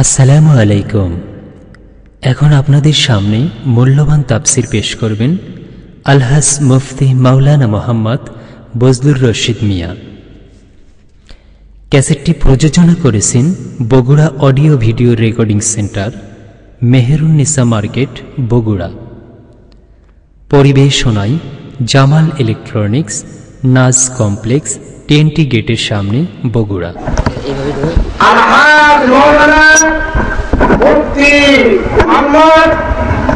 আসসালামু আলাইকুম। এখন আপনাদের সামনে মূল্যবান তাফসির পেশ করবেন আলহাজ মুফতি মাওলানা মোহাম্মদ বজলুর রশিদ মিয়া। ক্যাসেটটি প্রযোজনা করেছেন Bogura audio video recording centre, Meherunnisa market, Bogura. পরিবেশনায় Jamal electronics, Naz complex, TNT গেটের সামনে, বগুড়া। আলহাজ মাওলানা মুফতি মোহাম্মদ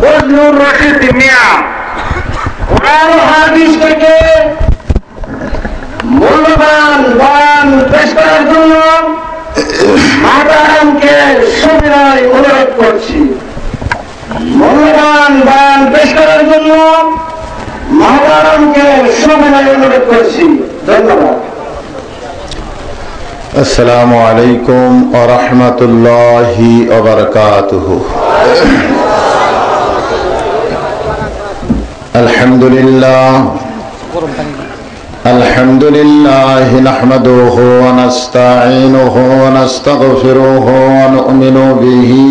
বজলুর রশিদ মিয়া কোরআন হাদিস থেকে মূল্যবান বয়ান পেশ করার জন্য মাতারামকে সবিনয় অনুরোধ করছি। মূল্যবান বয়ান পেশ করার জন্য মাতারামকে সবিনয় অনুরোধ করছি। ধন্যবাদ। আসসালামু আলাইকুম ওয়া রাহমাতুল্লাহি ওয়া বারাকাতুহু। আলহামদুলিল্লাহ নাহমাদুহু ওয়া নাস্তাঈনুহু ওয়া নাস্তাগফিরুহু ওয়া নু'মিনু বিহি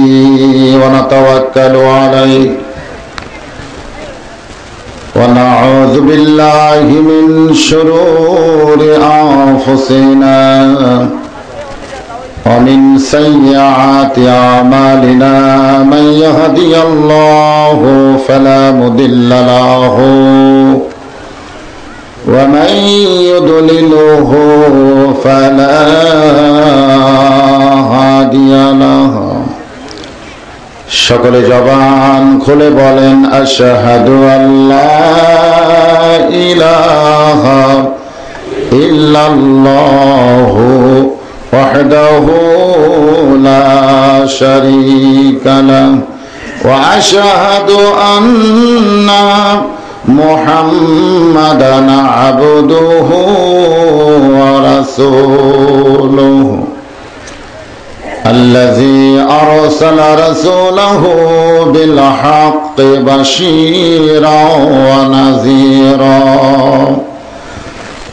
ওয়া নাতাওয়াক্কালু আলাইহি ونعوذ بالله من شرور أنفسنا ومن سيئات أعمالنا من يهدي الله فلا مضل له ومن يضلله فلا هادي له। সকলে জবান খুলে বলেন আশহাদু আল্লা ইলাহা ইল্লাল্লাহু ওয়াহদাহু লা শারীকা লাহু ওয়া আশহাদু আন্না মুহাম্মাদান আবদুহু ওয়া রাসূলুহু الذي أرسل رسوله بالحق بشيرا ونذيرا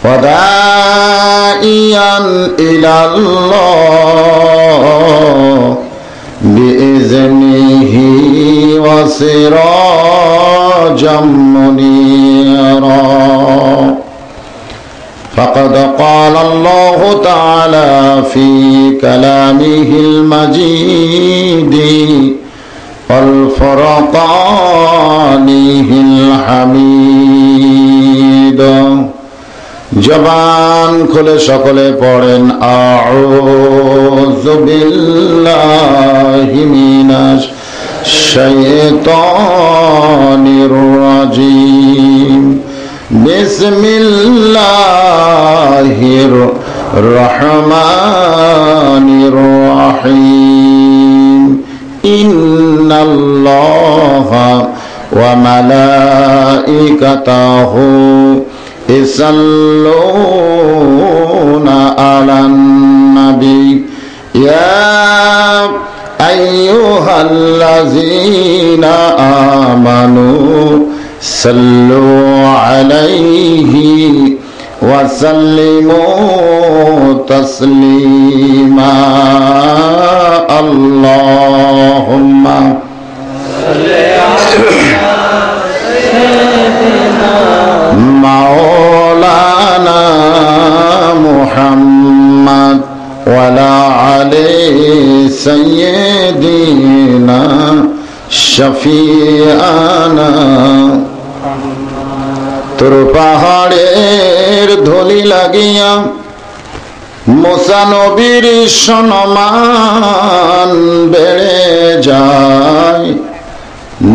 وداعيا إلى الله بإذنه وسراجا منيرا। فقد قال الله تعالى في كلامه المجيد والفرقانه الحميد। জবান খুলে সকলে পড়েন আউযু বিল্লাহি মিনাশ শাইতানির রাজীম। বিসমিল্লাহির রহমানির রহিম। ইন্নাল্লাহা ওয়া মালাইকাতাহু ইসাল্লুনা আলান নবী ইয়া আইয়ুহাল্লাযীনা আমানু সাল্লু আলাইহি ওয়া সাল্লিমু তাসলিমা। আল্লাহুম্মা সাল্লি আলা সাইয়্যিদিনা মাওলানা মুহাম্মদ ওয়া আলা আলি সাইয়্যিদিনা শফিআনা। তোর পাহাড়ের ধুলি লাগিয়া মুসা নবীর সম্মান বেড়ে যায়,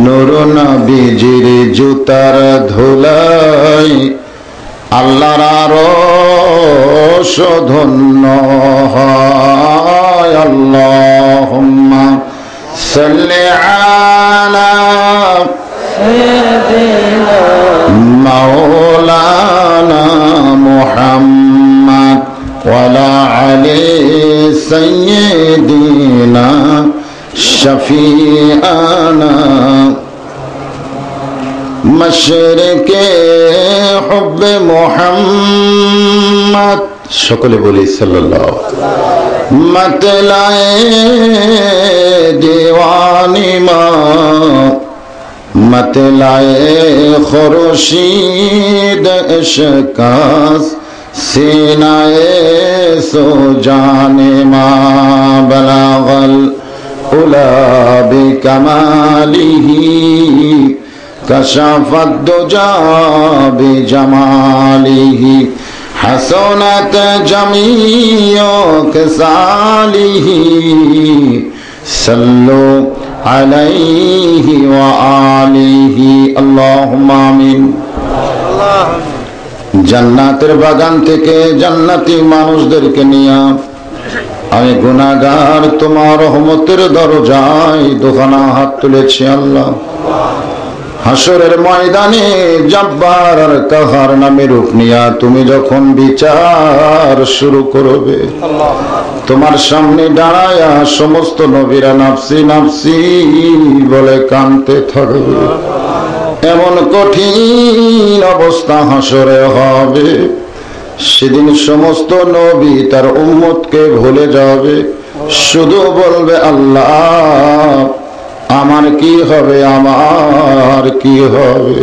নূর নবীজির জুতার ধুলাই আল্লাহর আরশ ধন্য হয়। আল্লাহুম্মা সাল্লি আলা সাইয়্যিদিনা মাওলানা মুহাম্মদ ওয়া আলা আলি সাইয়্যিদিনা শফিআনা। মশরিকে হুব্বে মুহাম্মদ, সকলে বলি সাল্লাল্লাহু। मतलाए दीवानी माँ मतलाए खुर्शीद इश्क़ास सीनाए सो जाने माँ बलागल उला बिकमालिही कशफत दुजा बिजमालिही हसनत जमीओ खसालिही सल्लो अलैहि व आलिही अल्लाहुम्मा आमीन। জান্নাতের বাগান থেকে জান্নাতি মানুষদেরকে নিয়ে আমি গুনাহগার তোমার রহমতের দরজায় দুখানা হাত তুলেছি আল্লাহ। হাসরের ময়দানে জব্বার আর কাহার নামে রূপ নিয়া তুমি যখন বিচার শুরু করবে, তোমার সামনে দাঁড়ায়া সমস্ত নবীরা নাফসি নাফসি বলে কাঁদতে থাকবে। এমন কঠিন অবস্থা হাসরে হবে, সেদিন সমস্ত নবী তার উম্মতকে ভুলে যাবে, শুধু বলবে আল্লাহ আমার কি হবে, আমার কি হবে।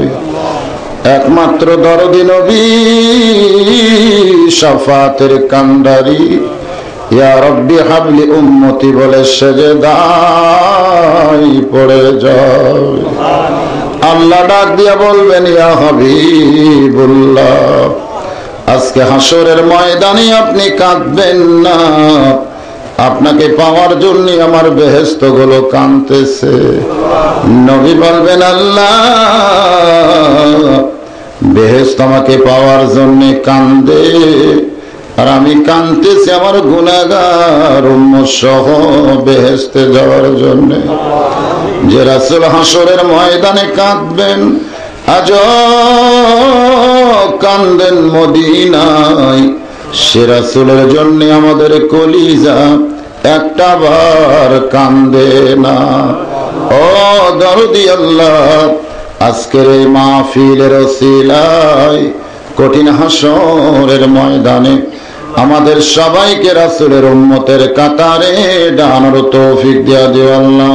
একমাত্র দরদি নবী শাফাতের কান্ডারি ইয়া রব্বি হাবলি উম্মতি বলে সেজদায় পড়ে যাবে। আল্লাহ ডাক দিয়া বলবেন ইয়া হাবিবুল্লাহ আজকে হাসরের ময়দানে আপনি কাঁদবেন না, আপনাকে পাওয়ার জন্য আমার বেহেশত গুলো কাঁদতেছে। নবী বলবেন আল্লাহ বেহেশত আমাকে পাওয়ার জন্য কান্দে, আর আমি কাঁদতেছি আমার গুনাহগার উম্মত সহ বেহেশতে যাওয়ার জন্য। যে রাসূল হাসরের ময়দানে কাঁদবেন, আজ কান্দেন মদিনায়, সে রাসূলের জন্য আমাদের কলিজা একটা বার কান্দে না। ও দরদি আল্লাহ আজকের এই মাহফিলের ওসিলায় কঠিন হাসরের ময়দানে আমাদের সবাইকে রাসূলের উম্মতের কাতারে দানের তৌফিক দিয়া দিও আল্লাহ।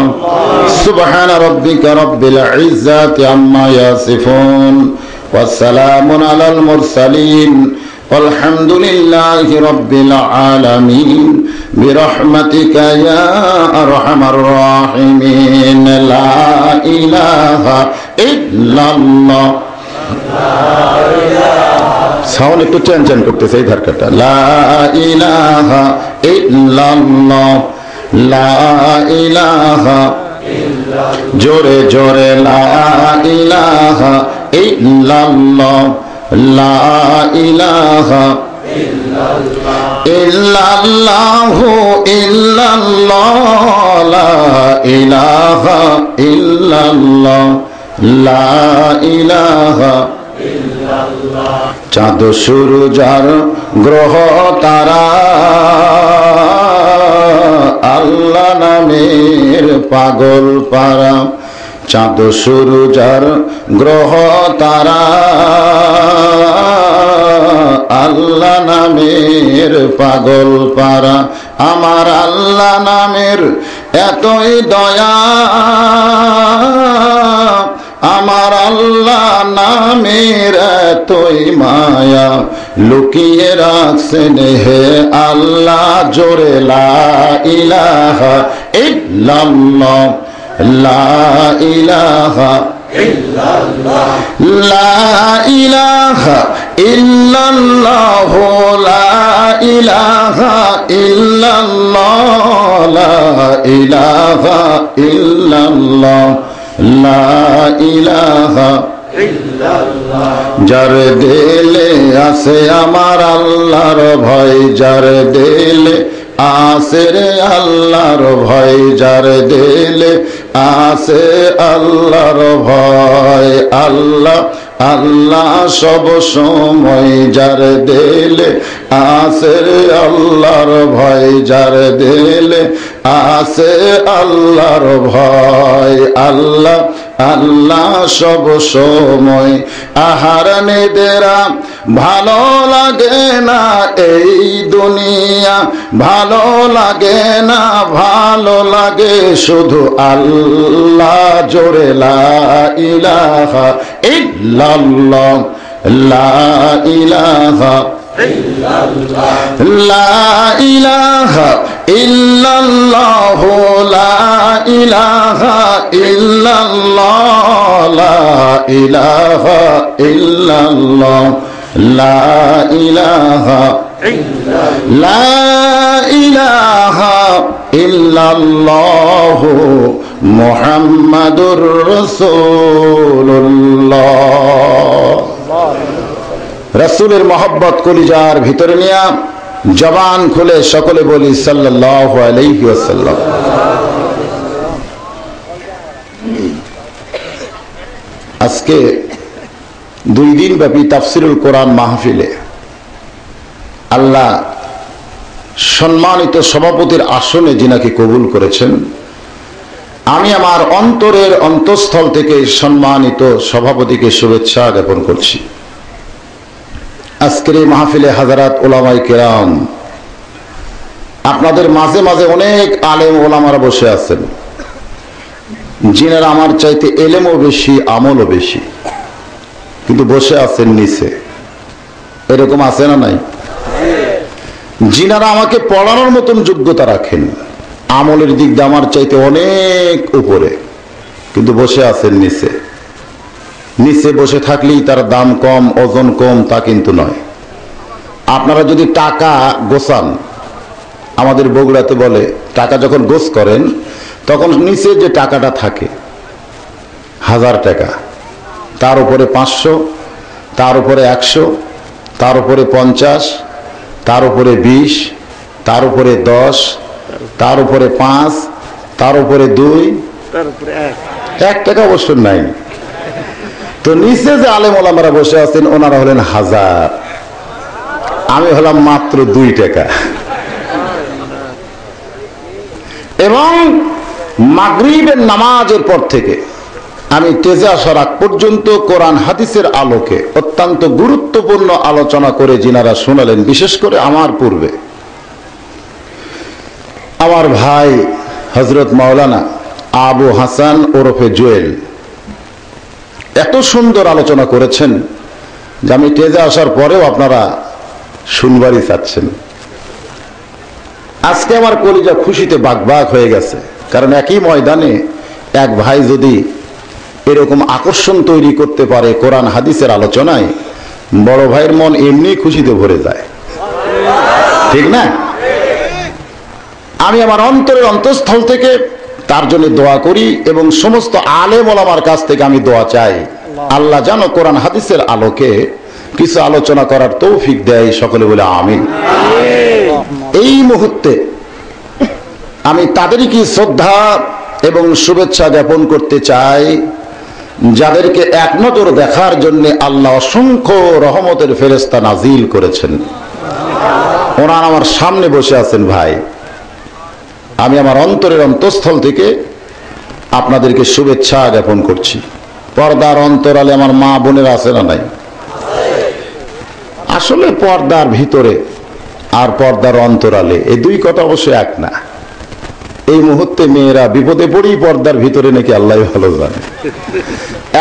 সুবহানা রাব্বিকা রাব্বিল ইজ্জাতি আম্মা ইয়াসিফুন ওয়া সালামুন আলাল মুরসালিন আলহামদুলিল্লাহি রাব্বিল আলামিন বিরহমাতিকা ইয়া আরহামার রাহিমিন। লা ইলাহা ইল্লাল্লাহ। সাউন্ড একটু চেঞ্জ করতেছে এই ধারকাটা। লা ইলাহা ইল্লাল্লাহ, লা ইলাহা জোরে জোরে লা ইলাহা ইল্লাল্লাহ, লা ইলাহা ইল্লাল্লাহু ইল্লাল্লাহ, লা ইলাহা ইল্লাল্লাহ, লা ইলাহা চাঁদ সূরজার গ্রহ তারা আল্লাহ নামের পাগল পারা। চাঁদ সূরজার গ্রহ তারা আল্লাহ নামের পাগল পারা। আমার আল্লাহ নামের এতই দয়া, আমার আল্লাহ নামের এতই মায়া, লুকিয়ে রাখছেন হে আল্লাহ জোরে লা ইলাহা ইল্লাল্লাহ, লা ইলাহা ইল্লাল্লাহ, লা ইলাহা ইল্লাল্লাহ, লা ইলাহা ইল্লাল্লাহ, লা ইলাহা ইল্লাল্লাহ, লা ইলাহা ইল্লাল্লাহ। যার দিলে আছে আমার আল্লাহর ভয়, যার দিলে আছে রে আল্লাহর ভয়, যার দিলে আছে আল্লাহর ভয়। আল্লাহ আল্লাহ সব সময়, যার দিলে আছে রে আল্লাহর ভয়, যার দিলে আছে আল্লাহর ভয়। আল্লাহ আল্লাহ সব সময়। আহার নিদেরা ভালো লাগে না এই দুনিয়া, ভালো লাগে না, ভালো লাগে শুধু আল্লাহ। জোরে লা ইলাহা ইল্লাল্লাহ, লা ইলাহা লা ইলাহা ইল্লাল্লাহ, লা ইলাহা ইল্লাল্লাহ, লা ইলাহা ইল্লাল্লাহ, লা ইলাহা লা ইলাহা ইল্লাল্লাহ মুহাম্মাদুর রাসূলুল্লাহ। রাসূলের মহব্বত কলিজার ভিতরে নিয়ে জবান খুলে সকলে বলি সাল্লাল্লাহু আলাইহি ওয়াসাল্লাম। আজকে 2 দিন ব্যাপী তাফসিরুল কোরআন মাহফিলে আল্লাহ সম্মানিত সভাপতির আসনে যিনাকে কবুল করেছেন, আমি আমার অন্তরের অন্তঃস্থল থেকে সম্মানিত সভাপতিকে শুভেচ্ছা জ্ঞাপন করছি। আজকের এই মাহফিলে হাজারাত ওলামায়ে কেরাম, আপনাদের মাঝে মাঝে অনেক আলেম ওলামারা বসে আছেন, যিনারা আমার চাইতে এলেমও বেশি, আমলও বেশি, কিন্তু বসে আছেন নিচে। এরকম আছে না নাই? যিনারা আমাকে পড়ানোর মতন যোগ্যতা রাখেন, আমলের দিক দিয়ে আমার চাইতে অনেক উপরে, কিন্তু বসে আছেন নিচে। নিচে বসে থাকলেই তার দাম কম, ওজন কম, তা কিন্তু নয়। আপনারা যদি টাকা গোছান, আমাদের বগুড়াতে বলে টাকা যখন গোছ করেন, তখন নিচে যে টাকাটা থাকে 1000 টাকা, তার উপরে 500, তার উপরে 100, তার উপরে 50, তার উপরে 20, তার উপরে 10, তার উপরে 5, তার উপরে 2, তার উপরে 1 টাকা অবশ্য নাই। তো নিচে যে আলেম ওলামারা বসে আছেন ওনারা হলেন 1000, আমি হলাম মাত্র 2 টাকা। এবং মাগরিবের নামাজের পর থেকে আমি তেজে আসার আগ পর্যন্ত কোরআন হাদিসের আলোকে অত্যন্ত গুরুত্বপূর্ণ আলোচনা করে যিনারা শোনালেন, বিশেষ করে আমার পূর্বে আমার ভাই হযরত মাওলানা আবু হাসান ওরফে জুয়েল এত সুন্দর আলোচনা করেছেন যে আমি তেজে আসার পরেও আপনারা শুনবারই চাচ্ছেন। আজকে আমার কলিজা খুশিতে বাগবাগ হয়ে গেছে, কারণ একই ময়দানে এক ভাই যদি এরকম আকর্ষণ তৈরি করতে পারে কোরআন হাদিসের আলোচনায়, বড় ভাইয়ের মন এমনি খুশিতে ভরে যায়, ঠিক না? আমি আমার অন্তরের অন্তঃস্থল থেকে তার জন্য দোয়া করি এবং সমস্ত আলেম ওলামার কাছ থেকে আমি দোয়া চাই, আল্লাহ যেন কোরআন হাদিসের আলোকে কিছু আলোচনা করার তৌফিক দেয়। সকলে বলে আমিন। এই মুহূর্তে আমি তাদেরকে শ্রদ্ধা এবং শুভেচ্ছা জ্ঞাপন করতে চাই যাদেরকে এক নজর দেখার জন্য আল্লাহ অসংখ্য রহমতের ফেরেশতা নাজিল করেছেন। ওনারা আমার সামনে বসে আছেন। ভাই, আমি আমার অন্তরের অন্তঃস্থল থেকে আপনাদেরকে শুভেচ্ছা জ্ঞাপন করছি। পর্দার অন্তরালে আমার মা বোনেরা আছে না নাই? আসলে পর্দার ভিতরে আর পর্দার অন্তরালে এই দুই কথা অবশ্য এক না। এই মুহূর্তে মেয়েরা বিপদে পড়েই পর্দার ভিতরে নাকি আল্লাহ ভালো জানে।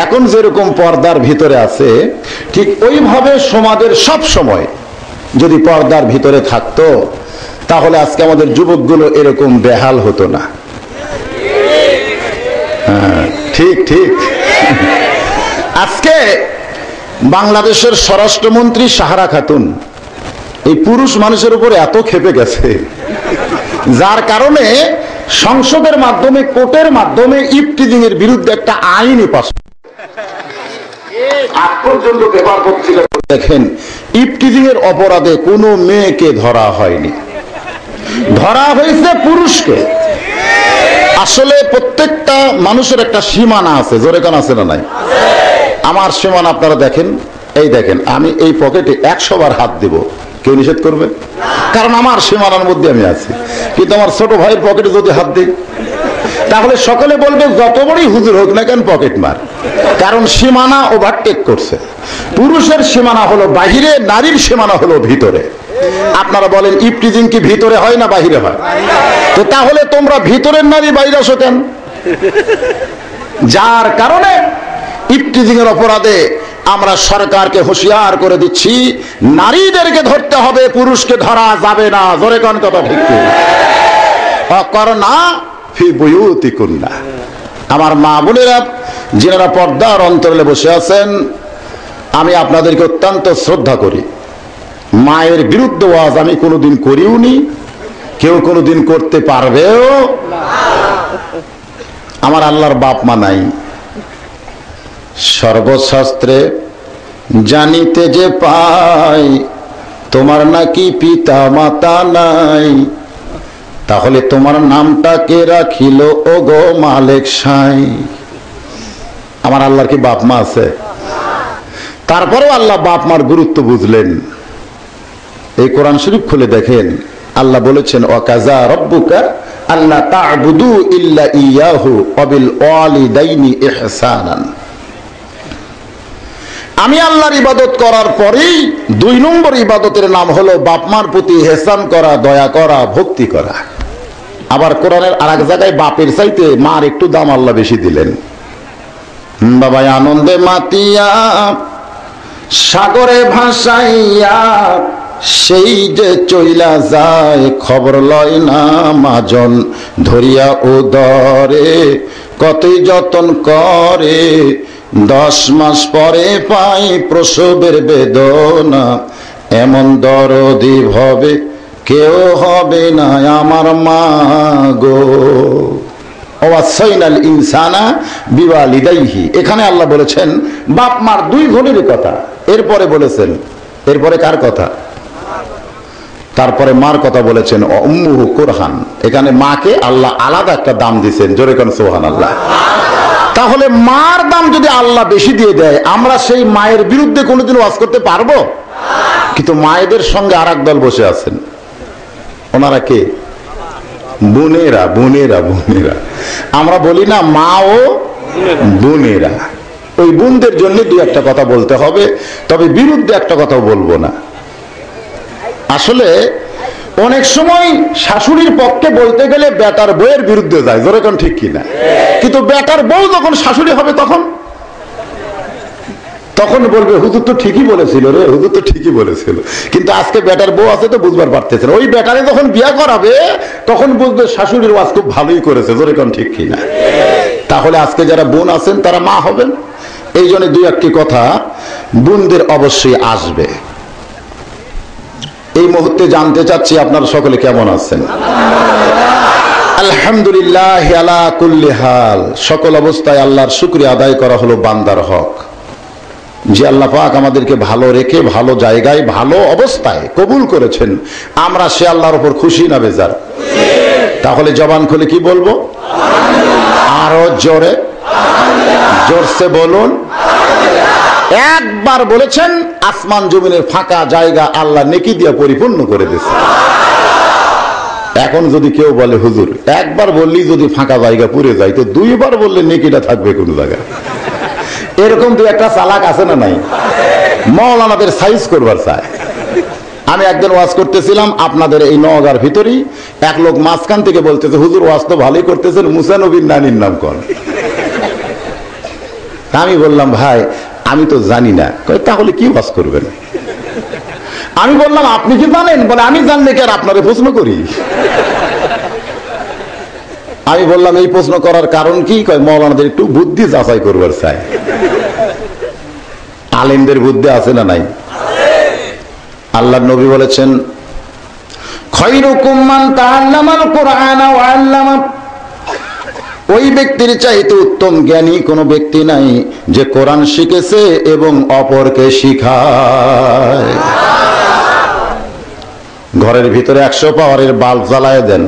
এখন যেরকম পর্দার ভিতরে আছে, ঠিক ওইভাবে সমাজের সব সময় যদি পর্দার ভিতরে থাকতো, তাহলে আজকে আমাদের যুবকগুলো এরকম বেহাল হতো না। হ্যাঁ, ঠিক ঠিক। আজকে বাংলাদেশের স্বরাষ্ট্রমন্ত্রী সাহারা খাতুন এই পুরুষ মানুষের উপর এত ক্ষেপে গেছে, যার কারণে সংসদের মাধ্যমে, কোর্টের মাধ্যমে ইফটিজিং এর বিরুদ্ধে একটা আইনই পাস। আজ পর্যন্ত পেপার পত্রিকা দেখেন, ইফটিজিং এর অপরাধে কোনো মেয়েকে ধরা হয়নি, ধরা হয়েছে পুরুষকে। আসলে প্রত্যেকটা মানুষের একটা সীমানা আছে, জোরে কান আছে না নাই? আমার সীমানা আপনারা দেখেন, এই দেখেন, আমি এই পকেটে 100 বার হাত দিব, কেউ নিষেধ করবে? কারণ আমার সীমানার মধ্যে আমি আছি। কিন্তু আমার ছোট ভাইয়ের পকেটে যদি হাত দিই, তাহলে সকলে বলবে যত বড়ই হুজুর হোক না কেন পকেট মার, কারণ সীমানা ওভারটেক করছে। পুরুষের সীমানা হলো বাহিরে, নারীর সীমানা হলো ভিতরে। আপনারা বলেন ইফটিজিং কি ভিতরে হয় না বাহিরে হয়? তো তাহলে তোমরা ভিতরের নারী বাইরে আসো কেন? যার কারণে ইফটিজিং এর অপরাধে আমরা সরকারকে হুঁশিয়ার করে দিচ্ছি, নারীদেরকে ধরতে হবে, পুরুষকে ধরা যাবে না। জোরে কোন কথা ঠিক কি? অকরনা ফি বুয়ুতিকুন্না। আমার মা বোনেরা যিনারা পর্দার অন্তরালে বসে আছেন, আমি আপনাদেরকে অত্যন্ত শ্রদ্ধা করি। মায়ের বিরুদ্ধে ওয়াজ আমি কোনোদিন করিওনি, কেউ কোনোদিন করতে পারবেও। আমার আল্লাহর বাপ মা নাই। সর্বশাস্ত্রে জানিতে যে পাই, তোমার নাকি পিতা মাতা নাই, তাহলে তোমার নামটা কে রাখিল ও গো মালেক সাই? আমার আল্লাহর কি বাপ মা আছে? তারপরেও আল্লাহ বাপ মার গুরুত্ব বুঝলেন। এই কোরআন শরীফ খুলে দেখেন, আল্লাহ বলেছেন ওয়াকাযা রাব্বুকা আল্লা তা'বুদু ইল্লা ইয়াহু ওয়া বিল ওয়ালিদাইনি ইহসানান। আমি আল্লাহর ইবাদত করার পরেই 2 নম্বর ইবাদতের নাম হলো বাপ মার প্রতি ইহসান করা, দয়া করা, ভক্তি করা। আবার কোরআনের আরেক জায়গায় বাপের চাইতে মার একটু দাম আল্লাহ বেশি দিলেন। বাবাই আনন্দে মাতিয়া সাগরে ভাসাইয়া সেই যে চইলা যায়, খবর লয় না মাজন ধরিয়া উদরে, কতই যতন করে 10 মাস পরে পাই প্রসবের বেদনা, এমন দরদি হবে কেউ হবে না আমার মা গো। ওয়াসাইনাল ইনসানা বিওয়ালিদাইহি। এখানে আল্লাহ বলেছেন বাপ মার 2 ঘরের কথা, এরপরে বলেছেন, এরপরে কার কথা? তারপরে মার কথা বলেছেন উম্মুহু কুরহান। এখানে মাকে আল্লাহ আলাদা একটা দাম দিয়েছেন। জোরে কোন সুবহানাল্লাহ। তাহলে মার দাম যদি আল্লাহ বেশি দিয়ে দেয়, আমরা সেই মায়ের বিরুদ্ধে কোনোদিন ওয়াজ করতে পারবো? কিন্তু মায়েদের সঙ্গে আরেক দল বসে আছেন, ওনারা কে? বোনেরা। বোনেরা বোনেরা আমরা বলি না, মা ও বোনেরা। ওই বোনদের জন্য 2-1 কথা বলতে হবে, তবে বিরুদ্ধে একটা কথা বলবো না। আসলে অনেক সময় শাশুড়ির পক্ষে বলতে গেলে বেটার বউয়ের বিরুদ্ধে যায়। জোরে কোন ঠিক কিনা? কিন্তু বেটার বউ যখন শাশুড়ি হবে তখন বলবে হুজুর তো ঠিকই বলেছিল রে, হুজুর তো ঠিকই বলেছিল। কিন্তু আজকে বেটার বউ আছে তো বুঝবার পারতেছে না। ওই বেটারে যখন বিয়ে করাবে তখন বুঝবে শাশুড়ির ওয়াজ খুব ভালোই করেছে। জোরে কোন ঠিক কিনা? তাহলে আজকে যারা বোন আছেন তারা মা হবেন। এই জন্য 2-1 কথা বোনদের অবশ্যই আসবে। এই মুহূর্তে জানতে চাচ্ছি আপনারা সকলে কেমন আছেন? আলহামদুলিল্লাহ আলা কুল্লি হাল। সকল অবস্থায় আল্লাহর শুকরিয়া আদায় করা হলো বান্দার হক। যে আল্লাহ পাক আমাদেরকে ভালো রেখে ভালো জায়গায় ভালো অবস্থায় কবুল করেছেন, আমরা সে আল্লাহর উপর খুশি না বেজার? তাহলে জবান খুলে কি বলবো? আরো জোরে, জোরসে বলুন। একবার বলেছেন আসমান জমিনের ফাঁকা জায়গা আল্লাহ নেকি দিয়ে পরিপূর্ণ করে দিয়েছে। এখন যদি কেউ বলে হুজুর একবার বললেই যদি ফাঁকা জায়গা পুড়ে যায়, তো 2 বার বললে নেকিটা থাকবে কোন জায়গায়? এরকম 2-1 চালাক আছে না নাই? মাওলানাদের সাইজ করবার চায়। আমি একদিন ওয়াজ করতেছিলাম আপনাদের এই নওগাঁর ভিতরেই, এক লোক মাঝখান থেকে বলতেছে হুজুর ওয়াজ তো ভালোই করতেছেন, মুসা নবীর নানির নাম কোন? আমি বললাম ভাই আমি তো জানি না। তাহলে কি ওয়াজ করবেন? আমি বললাম আপনি কি জানেন? বলে আমি জানলে কি আর আপনারে প্রশ্ন করি? আমি বললাম এই প্রশ্ন করার কারণ কি? কয় মাওলানাদের একটু বুদ্ধি যাচাই করবার চাই। আলেমদের বুদ্ধি আছে না নাই? আল্লাহর নবী বলেছেন খায়রুকুম মান তাআল্লামাল কুরআনা ওয়া আল্লামা। ওই ব্যক্তির চাইতে উত্তম জ্ঞানী কোন ব্যক্তি নাই যে কোরআন শিখেছে এবং অপরকে শিখায়। ঘরের ভিতরে 100 পাওয়ারের বাল্ব জ্বালায় দেন,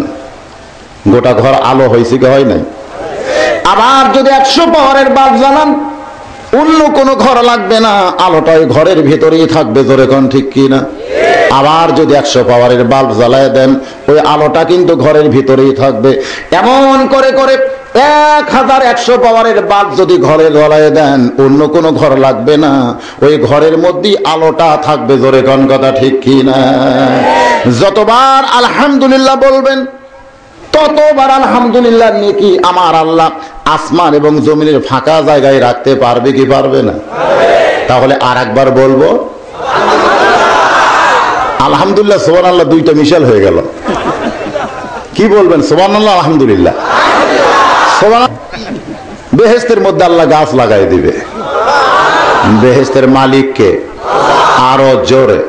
গোটা ঘর আলো হয়েছে কি হয় নাই? আবার যদি 100 পাওয়ারের বাল্ব জ্বালান, অন্য কোনো ঘর লাগবে না, আলোটাই ঘরের ভিতরেই থাকবে। জোরে কোন ঠিক কি না? আবার যদি 100 পাওয়ারের বাল্ব জ্বালায় দেন, ওই আলোটা কিন্তু ঘরের ভিতরেই থাকবে। এমন করে করে 1100 পাওয়ারের বাল্ব যদি ঘরে জ্বলায় দেন, অন্য কোনো ঘর লাগবে না, ওই ঘরের মধ্যে আলোটা থাকবে। জোরে কোন কথা ঠিক কি না? যতবার আলহামদুলিল্লাহ বলবেন ততবার আলহামদুলিল্লাহ নেকি আমার আল্লাহ আসমান এবং জমিনের ফাঁকা জায়গায় রাখতে পারবে কি পারবে না? তাহলে আর একবার বলবো আলহামদুলিল্লাহ সুবহানাল্লাহ, দুইটা মিশাল হয়ে গেল। কি বলবেন? সুবহানাল্লাহ আলহামদুলিল্লাহ। বেহেশতের মধ্যে আল্লাহ গাছ লাগাই দিবে। বেহেশতের মালিককে আরো জোরে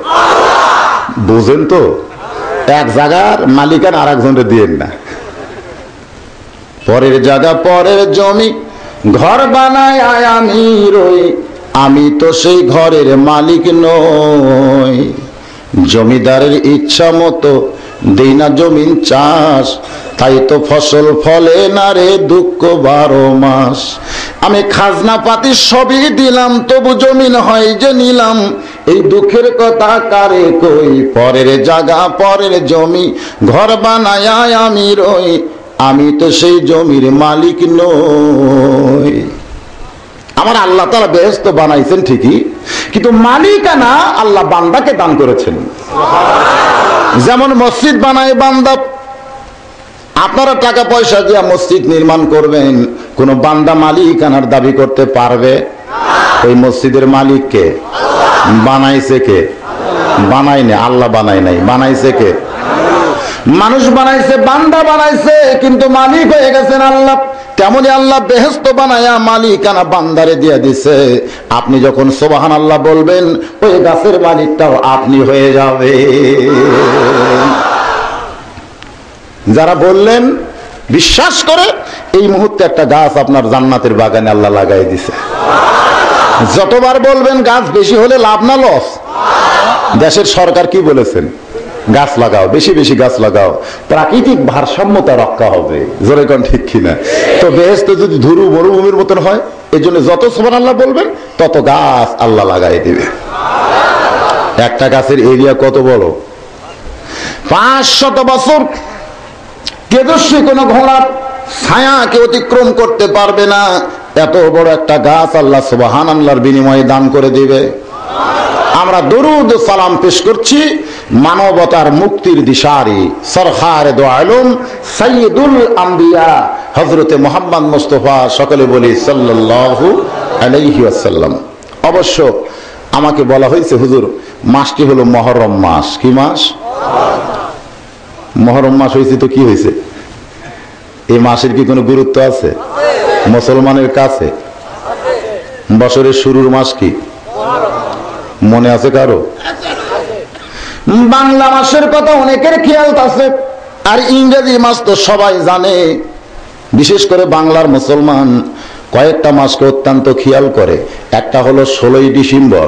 বুঝেন তো? এক জায়গার মালিকান আর একজনের দিয়েন না। পরের জায়গা পরের জমি ঘর বানায় আমি রই, আমি তো সেই ঘরের মালিক নই। জমিদারের ইচ্ছা মতো দেই না জমিন চাষ, তাই তো ফসল ফলে না রে দুঃখ 12 মাস। আমি খাজনা পাতি সবই দিলাম, তবু জমিন হয় যে নিলাম, এই দুঃখের কথা কারে কই। পরের জায়গা পরের জমি ঘর বানায় আমি রই, আমি তো সেই জমির মালিক নই। আমার আল্লাহ তাআলা বেহেশত বানাইছেন ঠিকই, কিন্তু মালিকানা আল্লাহ বান্দাকে দান করেছেন। যেমন মসজিদ বানায় বান্দা, আপনারা টাকা পয়সা দিয়ে মসজিদ নির্মাণ করবেন, কোন বান্দা মালিকানার দাবি করতে পারবে? ওই মসজিদের মালিককে বানাইছে কে? বানাই না, আল্লাহ বানাই নাই। বানাইছে কে? মানুষ বানাইছে, বান্দা বানাইছে, কিন্তু মালিক হয়ে গেছেন আল্লাহ। তেমনি আল্লাহ বেহেশত বানায়া মালিকানা বান্দারে দিয়ে দিছে। আপনি যখন সুবহানাল্লাহ বলবেন, ওই গাছের মালিকটাও আপনি হয়ে যাবে। যারা বললেন বিশ্বাস করে, এই মুহূর্তে একটা গাছ আপনার জান্নাতের বাগানে আল্লাহ লাগাই দিছে। যতবার বলবেন গাছ বেশি হলে লাভ না লস? দেশের সরকার কি বলেছেন? গাছ লাগাও, বেশি বেশি গাছ লাগাও, প্রাকৃতিক ভারসাম্যতা রক্ষা হবে। জোরে কোন ঠিক কিনা? তো বেহেশত যদি ধুরু মরুভূমির মতন হয়, এই জন্য যত সুবহানাল্লাহ বলবেন তত গাছ আল্লাহ লাগাই দিবে। একটা গাছের এরিয়া কত বড়? 500 বছর তেজস্বী কোন ঘোড়ার ছায়াকে অতিক্রম করতে পারবে না, এত বড় একটা গাছ আল্লাহ সুবহানাল্লাহর বিনিময়ে দান করে দিবে। আমরা দরুদ সালাম পেশ করছি মানবতার মুক্তির দিশারি সরকারে দো আলম সাইয়্যিদুল আম্বিয়া হযরতে মুহাম্মদ মুস্তাফা, সকলে বলি সাল্লাল্লাহু আলাইহি ওয়াসাল্লাম। অবশ্য আমাকে বলা হয়েছে, হুজুর মাসটি হলো মুহররম মাস। কি মাস? মুহররম মাস হয়েছে তো কি হয়েছে? এই মাসের কি কোনো গুরুত্ব আছে মুসলমানের কাছে? বছরের শুরুর মাস কি মনে আছে কারো? বাংলা মাসের কথা অনেকের খেয়াল আছে, আর ইংরেজি মাস তো সবাই জানে। বিশেষ করে বাংলার মুসলমান কয়েকটা মাসকে অত্যন্ত খেয়াল করে। একটা হলো 16ই ডিসেম্বর।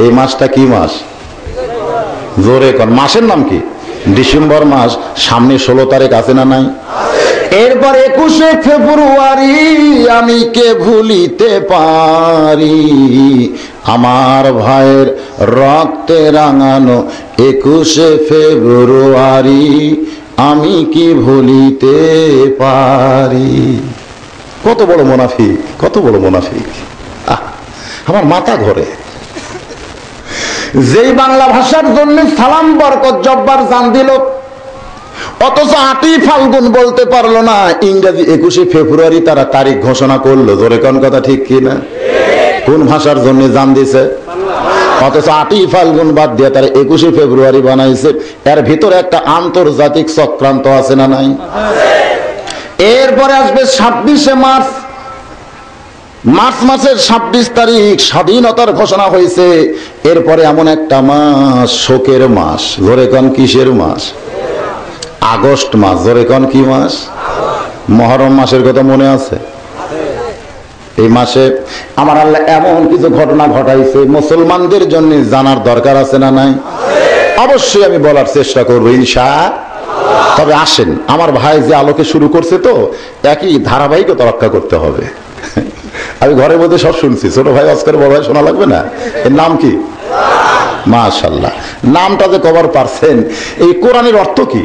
এই মাসটা কি মাস? জোরে কোন? মাসের নাম কি? ডিসেম্বর মাস। সামনে 16 তারিখ আছে না নাই? এরপর 21শে ফেব্রুয়ারি, আমি কে ভুলিতে পারি আমার ভাইয়ের রক্তে রাঙানো 21শে ফেব্রুয়ারি, আমি কি ভুলিতে পারি। কত বড় মুনাফিক, কত বড় মুনাফিক! আমার মাথা ঘরে। যেই বাংলা ভাষার জন্য সালাম বরকত জব্বার জান দিল, অথচ 8ই ফাল্গুন বলতে পারলো না, ইংরেজি 21শে ফেব্রুয়ারি তারা তারিখ ঘোষণা করলো। জোরে কোন কথা ঠিক কিনা? কোন ভাষার জন্য জান দিছে? অথচ 8ই ফাল্গুন বাদ দিয়ে তারা 21শে ফেব্রুয়ারি বানাইছে। এর ভিতরে একটা আন্তর্জাতিক চক্রান্ত আছে না নাই? এরপরে আসবে 26শে মার্চ। মার্চ মাসের 26 তারিখ স্বাধীনতার ঘোষণা হয়েছে। এরপরে এমন একটা মাস, শোকের মাস। জোরে কোন কিসের মাস? আগস্ট মাস। জোরে কোন কি মাস? মুহররম মাসের কথা মনে আছে? এই মাসে আমার আল্লাহ এমন কিছু ঘটনা ঘটাইছে, মুসলমানদের জন্য জানার দরকার আছে না নাই? অবশ্যই আমি বলার চেষ্টা করবো ইনশাআল্লাহ। তবে আসেন, আমার ভাই যে আলোকে শুরু করছে তো একই ধারাবাহিকতা রক্ষা করতে হবে। আমি ঘরের মধ্যে সব শুনছি, ছোট ভাই আজকের বড় ভাই শোনা লাগবে না? এর নাম কি? মাশাআল্লাহ। নামটা যে কবার পারছেন। এই কোরআনের অর্থ কি?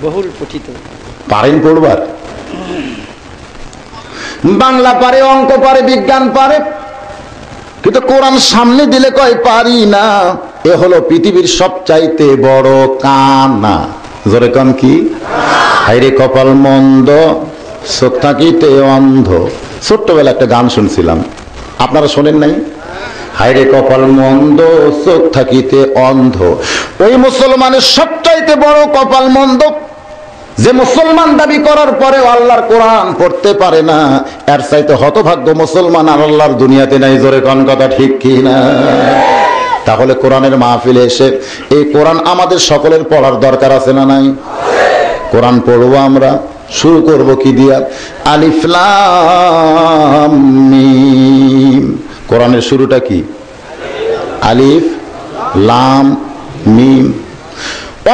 বহুল পঠিত। পারেন পড়বার? বাংলা পারে, অঙ্ক পারে, বিজ্ঞান পারে, কিন্তু কোরআন সামনে দিলে কয় পারি না। এ হলো পৃথিবীর সবচাইতে বড় কানা। জোরে কান কি? হাইরে কপাল মন্দ, চোখ থাকিতে অন্ধ। ছোট্টবেলা একটা গান শুনছিলাম, আপনারা শোনেন নাই? হাইরে কপাল মন্দ, চোখ থাকিতে অন্ধ। ওই মুসলমানের সবচাইতে বড় কপাল মন্দ যে মুসলমান দাবি করার পরেও আল্লাহর কোরআন পড়তে পারে না। এর চাইতে হতভাগ্য মুসলমান আর আল্লাহর দুনিয়াতে নাই। জোরে কোন কথা ঠিক কি না? তাহলে কোরআনের মাহফিলে এসে এই কোরআন আমাদের সকলের পড়ার দরকার আছে না নাই? কোরআন পড়বো আমরা। শুরু করব কি দিয়া? আলিফ লাম মিম। কোরআনের শুরুটা কি? আলিফ লাম মিম।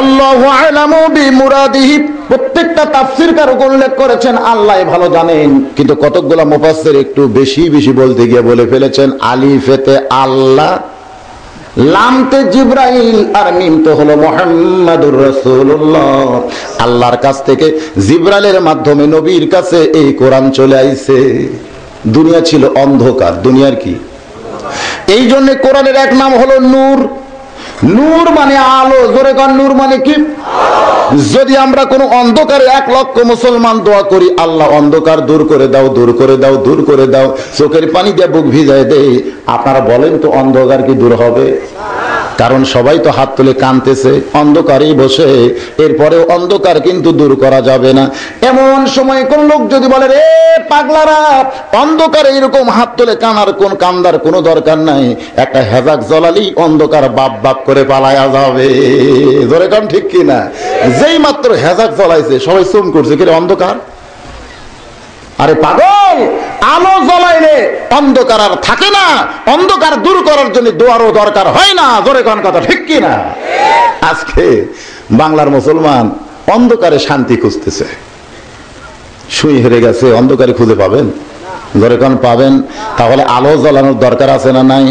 আল্লাহু আ'লামু বিমুরাদিহি। প্রত্যেকটা তাফসীরকার উল্লেখ করেছেন আল্লাহ ভালো জানেন, কিন্তু কতকগুলা মুফাসসির একটু বেশি বেশি বলতে গিয়ে বলে ফেলেছেন আলিফেতে আল্লাহ, লামতে জিবরাইল, আর মিমতে হলো মুহাম্মাদুর রাসূলুল্লাহ। আল্লাহর কাছ থেকে জিবরাইলের মাধ্যমে নবীর কাছে এই কোরআন চলে আইছে। দুনিয়া ছিল অন্ধকার। দুনিয়ার কি? এই জন্য কোরআনের এক নাম হলো নূর। নূর মানে আলো। জোরে গান, নূর মানে কি? যদি আমরা কোনো অন্ধকারে 1 লক্ষ মুসলমান দোয়া করি, আল্লাহ অন্ধকার দূর করে দাও, দূর করে দাও, দূর করে দাও, চোখের পানি দিয়ে বুক ভিজায় দেয়, আপনারা বলেন তো অন্ধকার কি দূর হবে? কারণ সবাই তো হাত তুলে কাঁদতেছে অন্ধকারেই বসে। এরপরে অন্ধকার কিন্তু দূর করা যাবে না। এমন সময় কোন লোক যদি বলে, রে পাগলারা, অন্ধকারে এরকম হাত তুলে কান্দার কোনো দরকার নাই, একটা হেজাক জ্বলালি অন্ধকার বাপ বাপ করে পালায়া যাবে। ধরে কান ঠিক কিনা? যেই মাত্র হেজাক জ্বলাইছে সবাই চুম করছে, কি অন্ধকার? আরে পাগল, আলো জ্বলাইলে অন্ধকার আর থাকে না। অন্ধকার দূর করার জন্য দোয়ারও দরকার হয় না। জোরে কোন কথা ঠিক কি না? আজকে বাংলার মুসলমান অন্ধকারে শান্তি খুঁজতেছে, সুই হেরে গেছে। অন্ধকারে খুঁজে পাবেন? জোরে কোন পাবেন? তাহলে আলো জ্বলানোর দরকার আছে না নাই?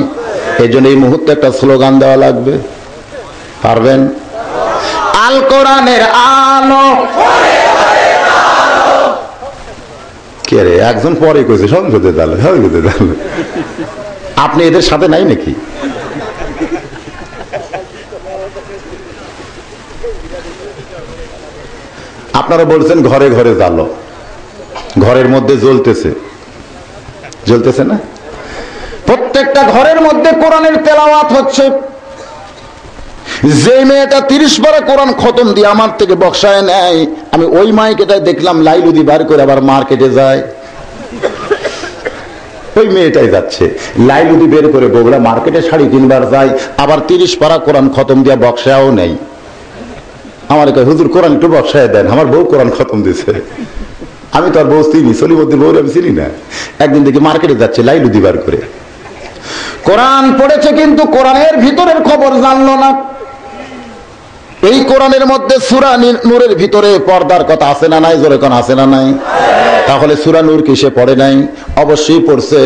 এই জন্য এই মুহূর্তে একটা স্লোগান দেওয়া লাগবে। পারবেন? আল কোরআনের আলো। কে রে? একজন পরে কইছে সংসদে দালে। আপনি এদের সাথে নাই নাকি? আপনারা বলছেন ঘরে ঘরে জ্বালো, ঘরের মধ্যে জ্বলতেছে, জ্বলতেছে না? প্রত্যেকটা ঘরের মধ্যে কোরআনের তেলাওয়াত হচ্ছে। যে মেয়েটা 30 বার কোরআন খতম দিয়ে আমার থেকে বক্সায় নেয়, আমি ওই মাইকেটাই দেখলাম লাইলুদি বার করে আবার মার্কেটে যায়। ওই মেয়েটাই যাচ্ছে লাইলুদি বের করে বগুড়া মার্কেটে 3.5 বার যায়, আবার 30 পারা কোরআন খতম দিয়ে বক্সায়ও নেই। আমার কয়, হুজুর কোরআন একটু বক্সায় দেন, আমার বউ কোরআন খতম দিছে। আমি তো আর বউ চিনি, সলিমুদ্দিন বউর আমি চিনি না। একদিন দেখি মার্কেটে যাচ্ছে লাইলুদি বার করে। কোরআন পড়েছে কিন্তু কোরআনের ভিতরের খবর জানলো না। এই কোরআনের মধ্যে সূরা নূরের ভিতরে পর্দার কথা আছে না নাই? জোরে কোন আছে না নাই? তাহলে সূরা নূর কি সে পড়ে নাই? অবশ্যই পড়ছে,